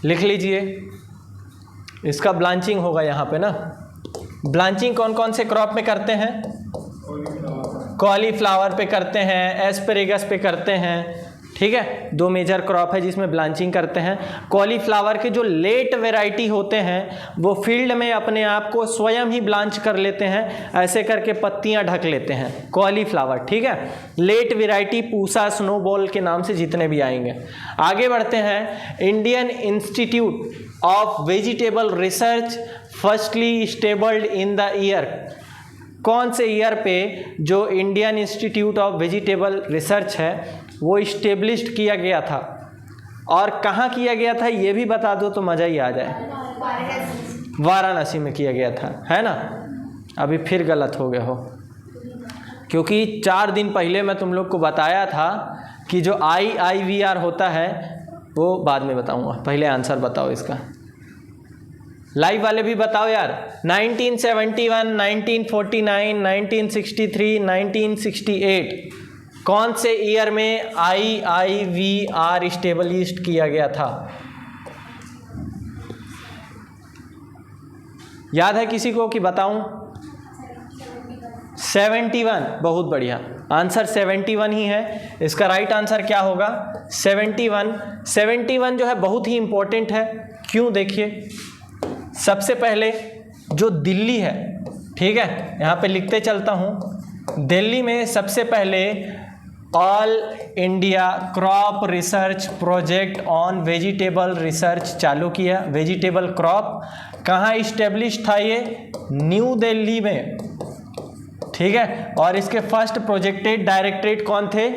लिख लीजिए। इसका ब्लांचिंग होगा यहाँ पे ना। ब्लांचिंग कौन कौन से क्रॉप में करते हैं? कॉलीफ्लावर पे करते हैं, एस्पेरेगस पे करते हैं। ठीक है, दो मेजर क्रॉप है जिसमें ब्लांचिंग करते हैं। कॉलीफ्लावर के जो लेट वैरायटी होते हैं वो फील्ड में अपने आप को स्वयं ही ब्लांच कर लेते हैं, ऐसे करके पत्तियां ढक लेते हैं, कॉलीफ्लावर। ठीक है, लेट वैरायटी पूसा, स्नोबॉल के नाम से जितने भी आएंगे। आगे बढ़ते हैं। Indian institute of vegetable research firstly stabled in the year, कौन से ईयर पे जो Indian institute of vegetable research है वो इस्टेब्लिश्ड किया गया था, और कहाँ किया गया था ये भी बता दो तो मज़ा ही आ जाए। वाराणसी में किया गया था, है ना? अभी फिर गलत हो गया हो, क्योंकि 4 दिन पहले मैं तुम लोग को बताया था कि जो IIVR होता है वो बाद में बताऊंगा, पहले आंसर बताओ इसका। लाइव वाले भी बताओ यार। 1971, 1949, 1963, 1968 कौन से ईयर में IIVR इस्टेब्लिश्ड किया गया था? याद है किसी को कि बताऊं? 71, बहुत बढ़िया, आंसर 71 ही है। इसका राइट आंसर क्या होगा? 71। 71 जो है बहुत ही इंपॉर्टेंट है। क्यों? देखिए, सबसे पहले जो दिल्ली है, ठीक है, यहाँ पे लिखते चलता हूँ। दिल्ली में सबसे पहले all India crop research project on vegetable research चालू किया। वेजिटेबल क्रॉप कहाँ इस्टेब्लिश था? ये न्यू दिल्ली में, ठीक है। और इसके फर्स्ट प्रोजेक्टेड डायरेक्टरेट कौन थे?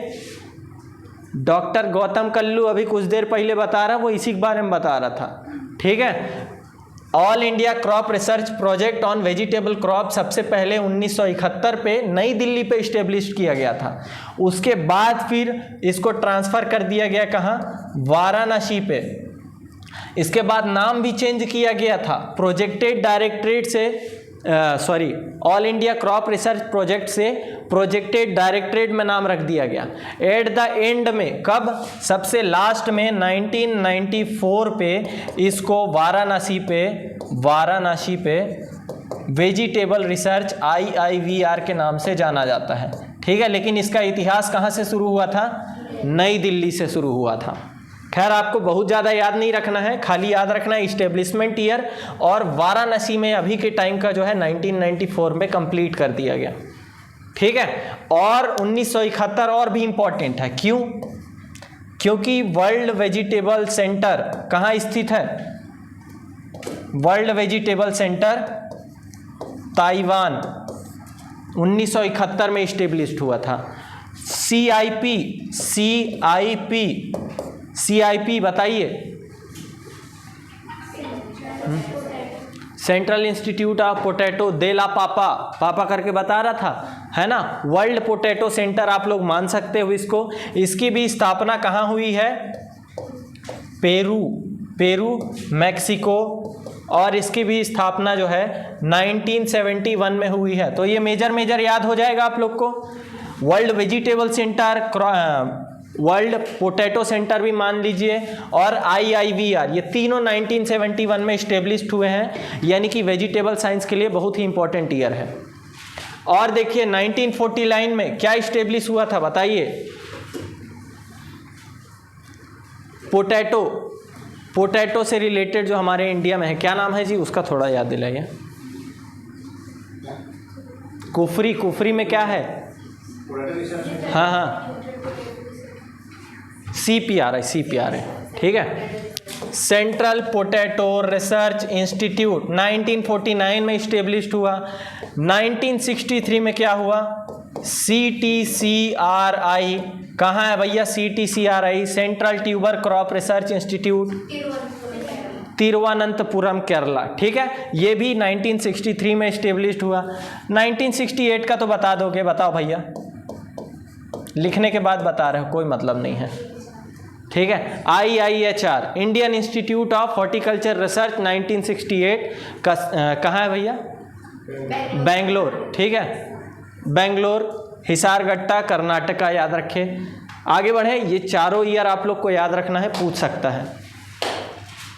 डॉक्टर गौतम कल्लू, अभी कुछ देर पहले बता रहा, वो इसी के बारे में बता रहा था, ठीक है। All India crop research project on vegetable crop सबसे पहले 1971 पे नई दिल्ली पे इस्टेब्लिश किया गया था। उसके बाद फिर इसको ट्रांसफ़र कर दिया गया कहाँ? वाराणसी पे। इसके बाद नाम भी चेंज किया गया था, प्रोजेक्टेड डायरेक्टरेट से all India crop research project से प्रोजेक्टेड डायरेक्टरेट में नाम रख दिया गया। एट द एंड में, कब? सबसे लास्ट में 1994 पे इसको वाराणसी पे वेजिटेबल रिसर्च IIVR के नाम से जाना जाता है, ठीक है। लेकिन इसका इतिहास कहाँ से शुरू हुआ था? नई दिल्ली से शुरू हुआ था। खैर, आपको बहुत ज़्यादा याद नहीं रखना है, खाली याद रखना है इस्टेब्लिशमेंट ईयर, और वाराणसी में अभी के टाइम का जो है 1994 में कंप्लीट कर दिया गया, ठीक है। और 1971 और भी इम्पॉर्टेंट है। क्यों? क्योंकि वर्ल्ड वेजिटेबल सेंटर कहाँ स्थित है? वर्ल्ड वेजिटेबल सेंटर ताइवान 1971 में इस्टेब्लिश्ड हुआ था। CIP बताइए। सेंट्रल इंस्टीट्यूट ऑफ पोटैटो देला पापा करके बता रहा था, है ना। वर्ल्ड पोटैटो सेंटर आप लोग मान सकते हो इसको। इसकी भी स्थापना कहाँ हुई है? पेरू मैक्सिको, और इसकी भी स्थापना जो है 1971 में हुई है। तो ये मेजर याद हो जाएगा आप लोग को। World vegetable centre, world potato centre भी मान लीजिए, और IIVR, ये तीनों 1971 में इस्टेब्लिश्ड हुए हैं, यानी कि वेजिटेबल साइंस के लिए बहुत ही इंपॉर्टेंट ईयर है। और देखिए 1949 में क्या इस्टेब्लिश हुआ था बताइए? पोटैटो से रिलेटेड जो हमारे इंडिया में है, क्या नाम है जी उसका? थोड़ा याद दिलाइए। कुफरी में क्या है? हाँ, CPR है, ठीक है। सेंट्रल पोटैटो रिसर्च इंस्टीट्यूट 1949 में इस्टेब्लिश्ड हुआ। 1963 में क्या हुआ? CTCRI, कहाँ है भैया CTCRI? Central tuber crop research institute, Thiruvananthapuram Kerala, ठीक है। ये भी 1963 में इस्टेब्लिश्ड हुआ। 1968 का तो बता दोगे? बताओ भैया, लिखने के बाद बता रहे हो, कोई मतलब नहीं है, ठीक है। IIHR Indian institute of horticulture research 1968 का कहाँ है भैया? बेंगलोर, ठीक है। बेंगलोर, हिसारगट्टा, कर्नाटका, याद रखे। आगे बढ़े, ये चारों ईयर आप लोग को याद रखना है, पूछ सकता है,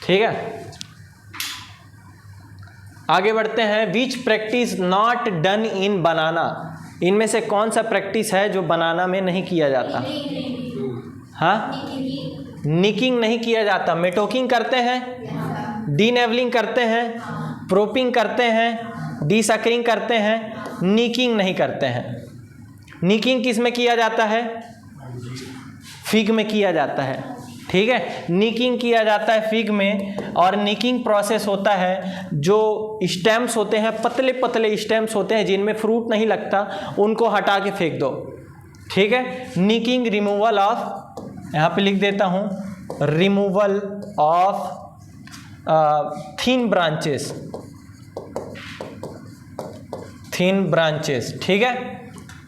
ठीक है। आगे बढ़ते हैं। विच प्रैक्टिस नॉट डन इन बनाना? इनमें से कौन सा प्रैक्टिस है जो बनाना में नहीं किया जाता? हाँ, निकिंग नहीं किया जाता। मेटोकिंग करते हैं, डीनेवलिंग करते हैं, प्रोपिंग करते हैं, डीसकरिंग करते हैं, निकिंग नहीं करते हैं। निकिंग किस में किया जाता है? फिग में किया जाता है, ठीक है। निकिंग किया जाता है फिग में, और निकिंग प्रोसेस होता है जो स्टेम्स होते हैं, पतले पतले स्टेम्स होते हैं जिनमें फ्रूट नहीं लगता, उनको हटा के फेंक दो, ठीक है। निकिंग रिमूवल ऑफ, यहाँ पे लिख देता हूँ, रिमूवल ऑफ थिन ब्रांचेस, ठीक है।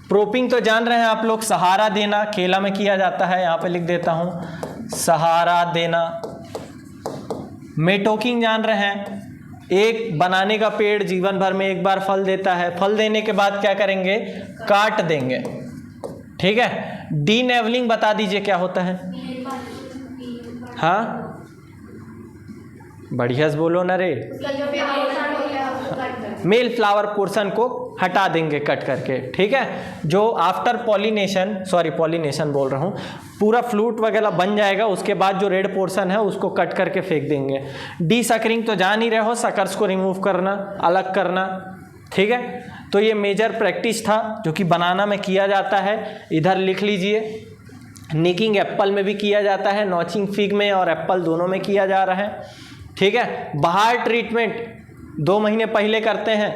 प्रोपिंग तो जान रहे हैं आप लोग, सहारा देना केला में किया जाता है, यहाँ पे लिख देता हूँ सहारा देना। मेटोकिंग जान रहे हैं, एक बनाने का पेड़ जीवन भर में एक बार फल देता है, फल देने के बाद क्या करेंगे? काट देंगे, ठीक है। डीनेवलिंग बता दीजिए क्या होता है? हाँ, बढ़िया से बोलो ना रे। मेल फ्लावर पोर्शन को हटा देंगे कट करके, ठीक है। जो आफ्टर पॉलिनेशन, सॉरी पॉलिनेशन बोल रहा हूँ, पूरा फ्लूट वगैरह बन जाएगा, उसके बाद जो रेड पोर्शन है उसको कट करके फेंक देंगे। डी सकरिंग तो जान ही रहे हो, सकर्स को रिमूव करना, अलग करना, ठीक है। तो ये मेजर प्रैक्टिस था जो कि बनाना में किया जाता है। इधर लिख लीजिए, निकिंग एप्पल में भी किया जाता है, नॉचिंग फिग में और एप्पल दोनों में किया जा रहा है, ठीक है। बाहर ट्रीटमेंट 2 महीने पहले करते हैं,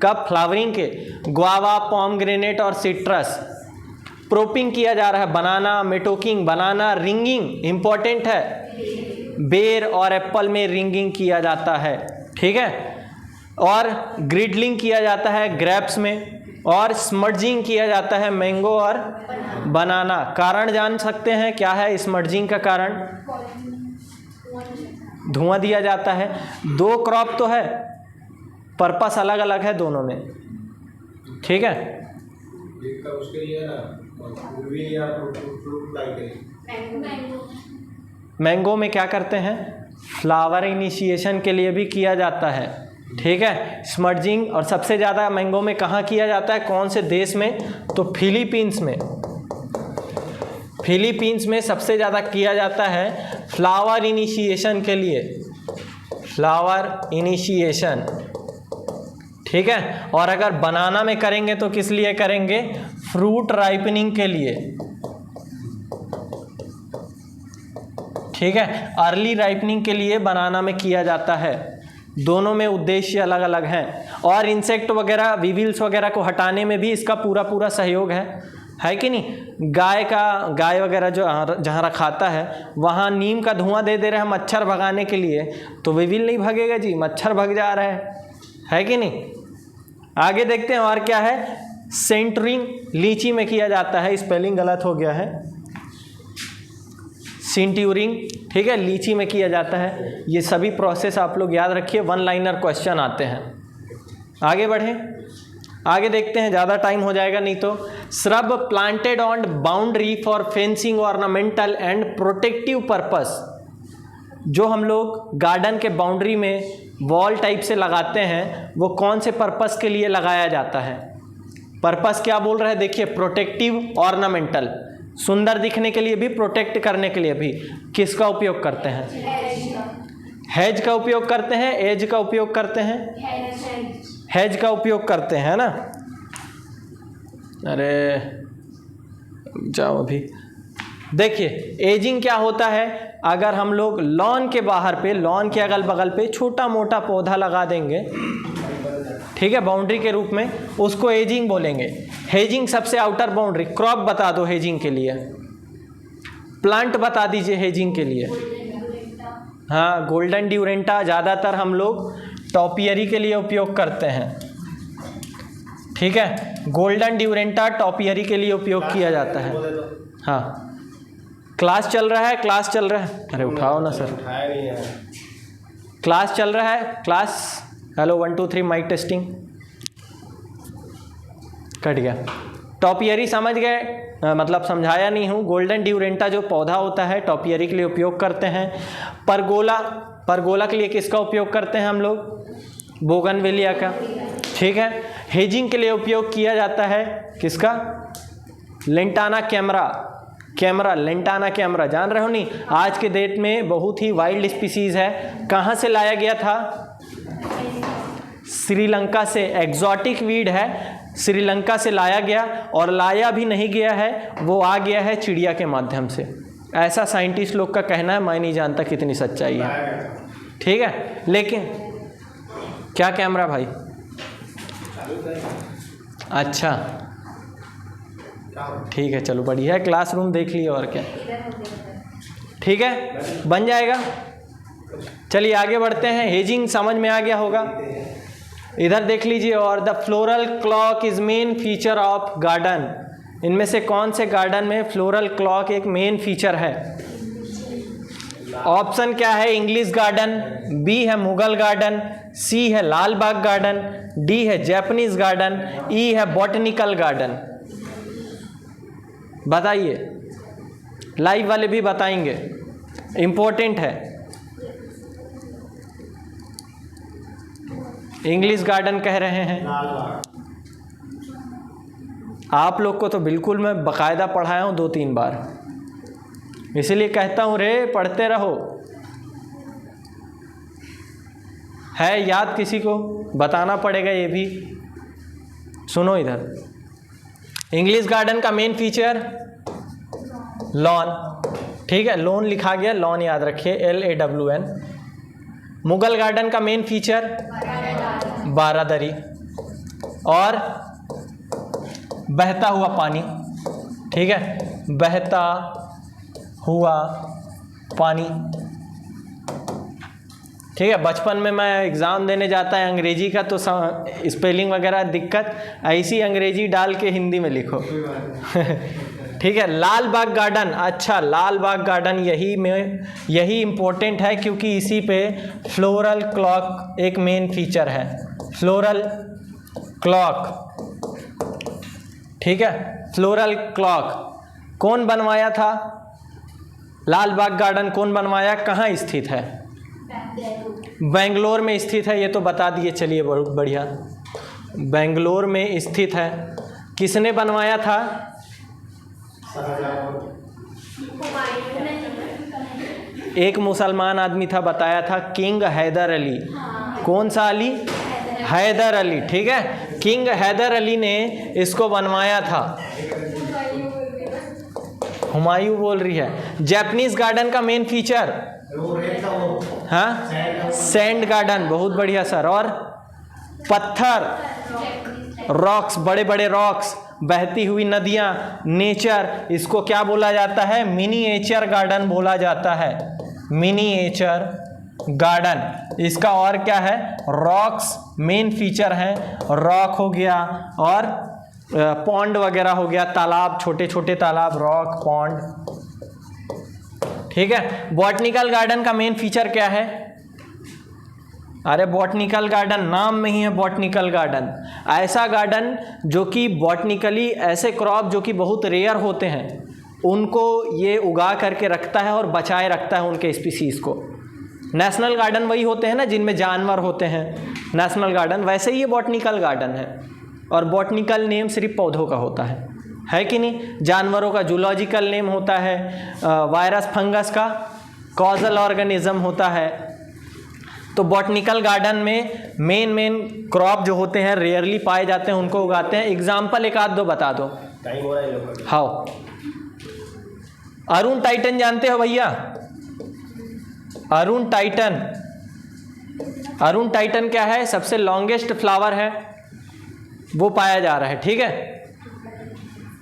कब? फ्लावरिंग के, गुआवा, पॉमग्रेनेट और सिट्रस। प्रोपिंग किया जा रहा है, बनाना, मेटोकिंग, बनाना, रिंगिंग इंपॉर्टेंट है, बेर और एप्पल में रिंगिंग किया जाता है, ठीक है। और ग्रिडलिंग किया जाता है ग्रेप्स में, और स्मर्जिंग किया जाता है मैंगो और बनाना। कारण जान सकते हैं क्या है स्मर्जिंग का कारण? धुआं दिया जाता है। 2 क्रॉप तो है, पर्पस अलग अलग है दोनों में, ठीक है। उसके लिए ना मैंगो में क्या करते हैं? फ्लावर इनिशिएशन के लिए भी किया जाता है, ठीक है। स्मर्जिंग और सबसे ज़्यादा मैंगो में कहाँ किया जाता है, कौन से देश में? तो फिलीपींस में। फिलीपींस में सबसे ज़्यादा किया जाता है फ्लावर इनिशिएशन के लिए, फ्लावर इनिशिएशन, ठीक है। और अगर बनाना में करेंगे तो किस लिए करेंगे? फ्रूट राइपनिंग के लिए, ठीक है। अर्ली राइपनिंग के लिए बनाना में किया जाता है। दोनों में उद्देश्य अलग अलग हैं। और इंसेक्ट वगैरह, वीविल्स वगैरह को हटाने में भी इसका पूरा सहयोग है कि नहीं। गाय वगैरह जो जहाँ रखाता है वहाँ नीम का धुआं दे रहे हैं मच्छर भगाने के लिए, तो वीविल नहीं भगेगा जी, मच्छर भग जा रहा है कि नहीं। आगे देखते हैं और क्या है। सेंटरिंग लीची में किया जाता है, स्पेलिंग गलत हो गया है, सिंट्यूरिंग, ठीक है, लीची में किया जाता है। ये सभी प्रोसेस आप लोग याद रखिए, 1 लाइनर क्वेश्चन आते हैं। आगे बढ़ें, आगे देखते हैं, ज़्यादा टाइम हो जाएगा नहीं तो। Shrub planted on boundary for fencing, ornamental and protective purpose. जो हम लोग गार्डन के बाउंड्री में वॉल टाइप से लगाते हैं, वो कौन से पर्पस के लिए लगाया जाता है? पर्पस क्या बोल रहा है देखिए, प्रोटेक्टिव, ऑर्नामेंटल, सुंदर दिखने के लिए भी, प्रोटेक्ट करने के लिए भी। किसका उपयोग करते हैं? हेज का उपयोग करते हैं, एज का उपयोग करते हैं, हेज का उपयोग करते हैं ना। अरे जाओ अभी देखिए, एजिंग क्या होता है? अगर हम लोग लॉन के बाहर पे, लॉन के अगल बगल पे छोटा मोटा पौधा लगा देंगे, ठीक है, बाउंड्री के रूप में, उसको एजिंग बोलेंगे। हेजिंग सबसे आउटर बाउंड्री। क्रॉप बता दो हेजिंग के लिए, प्लांट बता दीजिए हेजिंग के लिए। हाँ, गोल्डन ड्यूरेंटा ज़्यादातर हम लोग टॉपियरी के लिए उपयोग करते हैं, ठीक है। गोल्डन ड्यूरेंटा टॉपियरी के लिए उपयोग किया जाता है। हाँ, क्लास चल रहा है, क्लास चल रहा है। अरे उठाओ ना सर, क्लास चल रहा है, class. Hello 1 2 3 mic testing. Cut गया। टॉपियरी समझ गए, मतलब समझाया नहीं हूँ। गोल्डन ड्यूरेंटा जो पौधा होता है टॉपियरी के लिए उपयोग करते हैं। परगोला के लिए किसका उपयोग करते हैं हम लोग? बोगनवेलिया का, ठीक है। हेजिंग के लिए उपयोग किया जाता है किसका? लेंटाना कैमरा, लेंटाना कैमरा, जान रहे हो नहीं? आज के डेट में बहुत ही वाइल्ड स्पीसीज है। कहाँ से लाया गया था? श्रीलंका से। एग्जॉटिक वीड है, श्रीलंका से लाया गया, और लाया भी नहीं गया है, वो आ गया है चिड़िया के माध्यम से। ऐसा साइंटिस्ट लोग का कहना है, मैं नहीं जानता कितनी सच्चाई है, ठीक है। लेकिन क्या कैमरा भाई? अच्छा ठीक है, चलो बढ़िया है, क्लासरूम देख लिया और क्या, ठीक है, बन जाएगा। चलिए आगे बढ़ते हैं। हेजिंग समझ में आ गया होगा। इधर देख लीजिए, और the floral clock is main feature of garden. इनमें से कौन से गार्डन में फ्लोरल क्लॉक एक मेन फीचर है? ऑप्शन क्या है? इंग्लिश गार्डन, बी है मुगल गार्डन, सी है लाल बाग गार्डन, डी है जापानीज गार्डन, ई है बॉटनिकल गार्डन। बताइए, लाइव वाले भी बताएंगे, इम्पोर्टेंट है। इंग्लिश गार्डन कह रहे हैं। लाल बाग। आप लोग को तो बिल्कुल मैं बाकायदा पढ़ाया हूँ 2-3 बार, इसीलिए कहता हूँ रे पढ़ते रहो। है याद किसी को? बताना पड़ेगा ये भी। सुनो इधर, इंग्लिश गार्डन का मेन फीचर लॉन, ठीक है, लॉन लिखा गया, लॉन याद रखिए, LAWN। मुगल गार्डन का मेन फीचर बारादरी और बहता हुआ पानी, ठीक है, बहता हुआ पानी, ठीक है। बचपन में मैं एग्ज़ाम देने जाता है अंग्रेजी का, तो स्पेलिंग वगैरह दिक्कत, ऐसी अंग्रेजी डाल के हिंदी में लिखो। ठीक है। लाल बाग गार्डन, अच्छा लाल बाग गार्डन यही इम्पोर्टेंट है क्योंकि इसी पे फ्लोरल क्लॉक एक मेन फीचर है, फ्लोरल क्लॉक, ठीक है। फ्लोरल क्लॉक कौन बनवाया था? लाल बाग गार्डन कौन बनवाया, कहाँ स्थित है? बेंगलोर में स्थित है, ये तो बता दिए, चलिए बहुत बढ़िया, बेंगलोर में स्थित है। किसने बनवाया था? एक मुसलमान आदमी था, बताया था, किंग हैदर अली। कौन सा अली? हैदर अली, ठीक है। किंग हैदर अली ने इसको बनवाया था। हुमायूं बोल रही है। जापानीज गार्डन का मेन फीचर, हाँ, सैंड गार्डन, बहुत बढ़िया सर। और पत्थर, रॉक्स, बड़े बड़े रॉक्स, बहती हुई नदियाँ, नेचर, इसको क्या बोला जाता है? मिनिएचर गार्डन बोला जाता है, मिनिएचर गार्डन। इसका और क्या है? रॉक्स मेन फीचर है, रॉक हो गया और पॉन्ड वगैरह हो गया, तालाब, छोटे छोटे तालाब, रॉक, पॉन्ड, ठीक है। बॉटनिकल गार्डन का मेन फीचर क्या है? अरे बॉटनिकल गार्डन, नाम में ही है बॉटनिकल गार्डन, ऐसा गार्डन जो कि बॉटनिकली ऐसे क्रॉप जो कि बहुत रेयर होते हैं उनको ये उगा करके रखता है और बचाए रखता है उनके स्पीसीज़ को। नेशनल गार्डन वही होते हैं ना जिनमें जानवर होते हैं, नेशनल गार्डन, वैसे ही ये बॉटनिकल गार्डन है। और बॉटनिकल नेम सिर्फ पौधों का होता है कि नहीं? जानवरों का जूलॉजिकल नेम होता है, वायरस फंगस का कॉजल ऑर्गेनिज्म होता है। तो बॉटनिकल गार्डन में मेन क्रॉप जो होते हैं रेयरली पाए जाते हैं उनको उगाते हैं। एग्जाम्पल एक आध दो बता दो। हाँ, अरुण टाइटन जानते हो भैया? अरुण टाइटन, अरुण टाइटन क्या है? सबसे लॉन्गेस्ट फ्लावर है, वो पाया जा रहा है, ठीक है।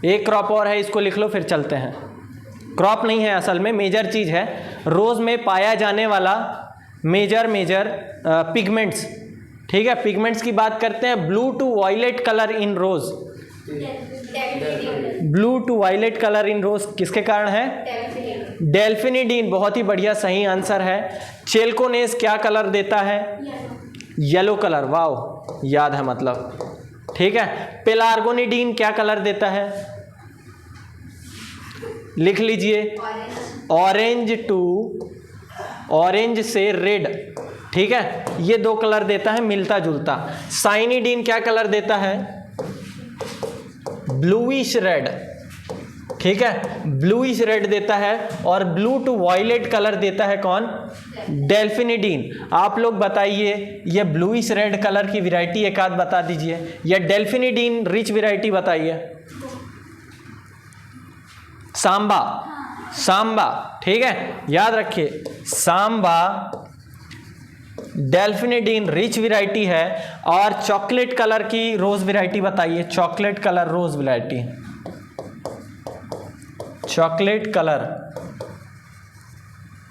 एक क्रॉप और है, इसको लिख लो फिर चलते हैं। क्रॉप नहीं है असल में, मेजर चीज़ है, रोज़ में पाया जाने वाला मेजर पिगमेंट्स, ठीक है। पिगमेंट्स की बात करते हैं। Blue to violet colour in rose, blue to violet colour in rose किसके कारण है? डेल्फिनिडीन, बहुत ही बढ़िया, सही आंसर है। चेल्कोनेस क्या कलर देता है? येलो कलर, वाओ, याद है मतलब, ठीक है। पेलार्गोनिडीन क्या कलर देता है? लिख लीजिए, ऑरेंज टू, ऑरेंज से रेड, ठीक है, ये दो कलर देता है मिलता जुलता। साइनिडीन क्या कलर देता है? ब्लूइश रेड, ठीक है, ब्लूइश रेड देता है। और ब्लू टू वायलेट कलर देता है कौन? डेल्फिनिडीन। आप लोग बताइए, ये ब्लूइश रेड कलर की वैरायटी एक आध बता दीजिए, या डेल्फिनिडीन रिच वैरायटी बताइए। सांबा, सांबा, ठीक है, याद रखिए, सांबा डेल्फिनिडीन रिच वैरायटी है। और चॉकलेट कलर की रोज वैरायटी बताइए, chocolate colour rose variety, chocolate colour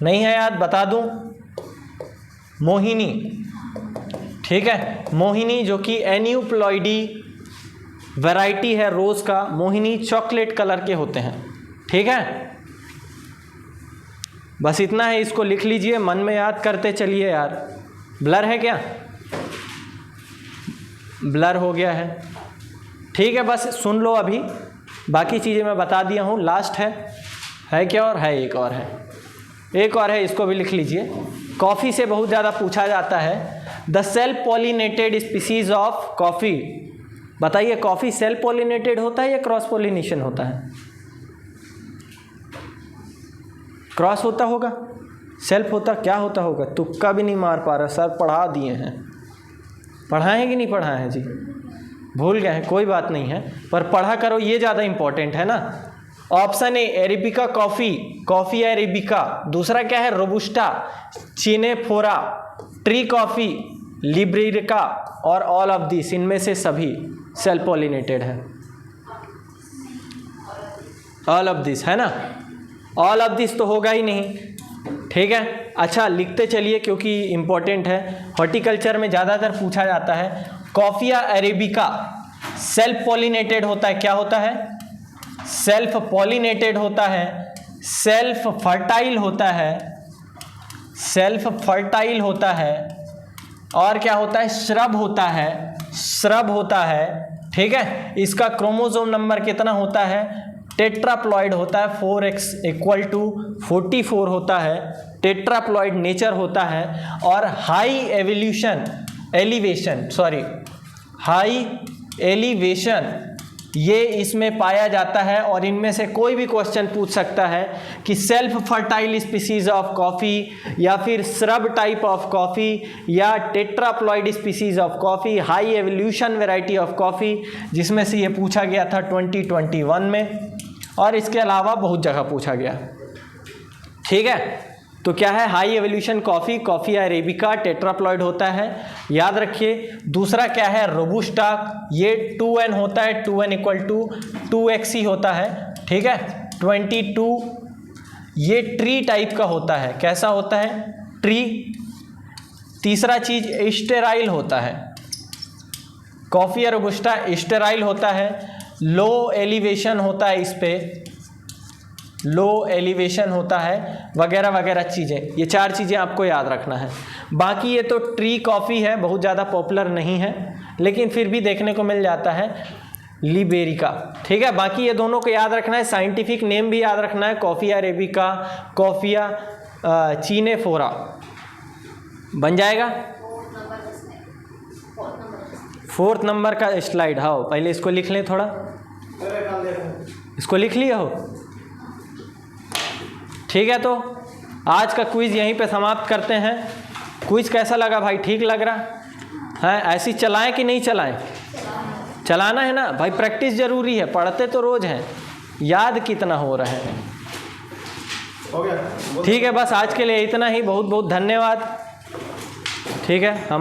नहीं है याद, बता दूं, मोहिनी, ठीक है, मोहिनी जो कि एन्यूप्लॉइडी वैरायटी है रोज का, मोहिनी चॉकलेट कलर के होते हैं, ठीक है। बस इतना है, इसको लिख लीजिए, मन में याद करते चलिए यार। ब्लर है क्या? ब्लर हो गया है, ठीक है, बस सुन लो अभी, बाकी चीज़ें मैं बता दिया हूँ। लास्ट है क्या? और है, एक और है, एक और है, इसको भी लिख लीजिए। कॉफ़ी से बहुत ज़्यादा पूछा जाता है, the self pollinated species of coffee. बताइए कॉफी सेल्फ पॉलिनेटेड होता है या क्रॉस पॉलिनेशन होता है? क्रॉस होता होगा, सेल्फ होता क्या होता होगा? तुक्का भी नहीं मार पा रहा सर, पढ़ा दिए हैं। पढ़ाए हैं कि नहीं पढ़ाए हैं जी? भूल गए हैं, कोई बात नहीं है, पर पढ़ा करो, ये ज़्यादा इंपॉर्टेंट है ना। Option A arabica coffee, coffee arabica. दूसरा क्या है? रोबुस्टा, चिनेफोरा, ट्री कॉफ़ी, लिब्रेरिका और ऑल ऑफ दिस, इनमें से सभी सेल्फ पॉलिनेटेड है। ऑल ऑफ दिस है ना, ऑल ऑफ दिस तो होगा ही नहीं, ठीक है। अच्छा लिखते चलिए क्योंकि इम्पोर्टेंट है, हॉर्टिकल्चर में ज़्यादातर पूछा जाता है। कॉफिया अरेबिका सेल्फ पॉलिनेटेड होता है, क्या होता है? सेल्फ पॉलिनेटेड होता है, सेल्फ फर्टाइल होता है, सेल्फ फर्टाइल होता है, और क्या होता है? श्रब होता है, श्रब होता है, ठीक है। इसका क्रोमोसोम नंबर कितना होता है? टेट्राप्लॉइड होता है, 4x = 44 होता है, टेट्राप्लॉइड नेचर होता है। और हाई एलिवेशन ये इसमें पाया जाता है। और इनमें से कोई भी क्वेश्चन पूछ सकता है कि self fertile species of coffee, या फिर श्रब टाइप ऑफ कॉफ़ी, या tetraploid species of coffee, high evolution variety of coffee, जिसमें से ये पूछा गया था 2021 में, और इसके अलावा बहुत जगह पूछा गया, ठीक है। तो क्या है? High evolution coffee, Coffea arabica, tetraploid होता है, याद रखिए। दूसरा क्या है? रोबुस्टा, ये 2n होता है, 2n = 2x ही होता है, ठीक है। 22 ये ट्री टाइप का होता है, कैसा होता है? ट्री। तीसरा चीज स्टेराइल होता है, कॉफ़िया रोबुस्टा स्टेराइल होता है, लो एलिवेशन होता है, इस पे लो एलिवेशन होता है, वगैरह वगैरह चीज़ें। ये 4 चीज़ें आपको याद रखना है। बाकी ये तो ट्री कॉफ़ी है, बहुत ज़्यादा पॉपुलर नहीं है, लेकिन फिर भी देखने को मिल जाता है, लिबेरिका, ठीक है। बाकी ये दोनों को याद रखना है, साइंटिफिक नेम भी याद रखना है, कॉफ़िया अरेबिका, कॉफ़िया चिनेफोरा, बन जाएगा। 4th नंबर का स्लाइड, हाँ पहले इसको लिख लें थोड़ा, इसको लिख लिया हो, ठीक है। तो आज का क्विज़ यहीं पे समाप्त करते हैं। क्विज़ कैसा लगा भाई? ठीक लग रहा है? ऐसी चलाएं कि नहीं चलाएं? चलाना है ना भाई, प्रैक्टिस ज़रूरी है, पढ़ते तो रोज़ हैं, याद कितना हो रहा है, ठीक है। बस आज के लिए इतना ही, बहुत बहुत धन्यवाद, ठीक है। हम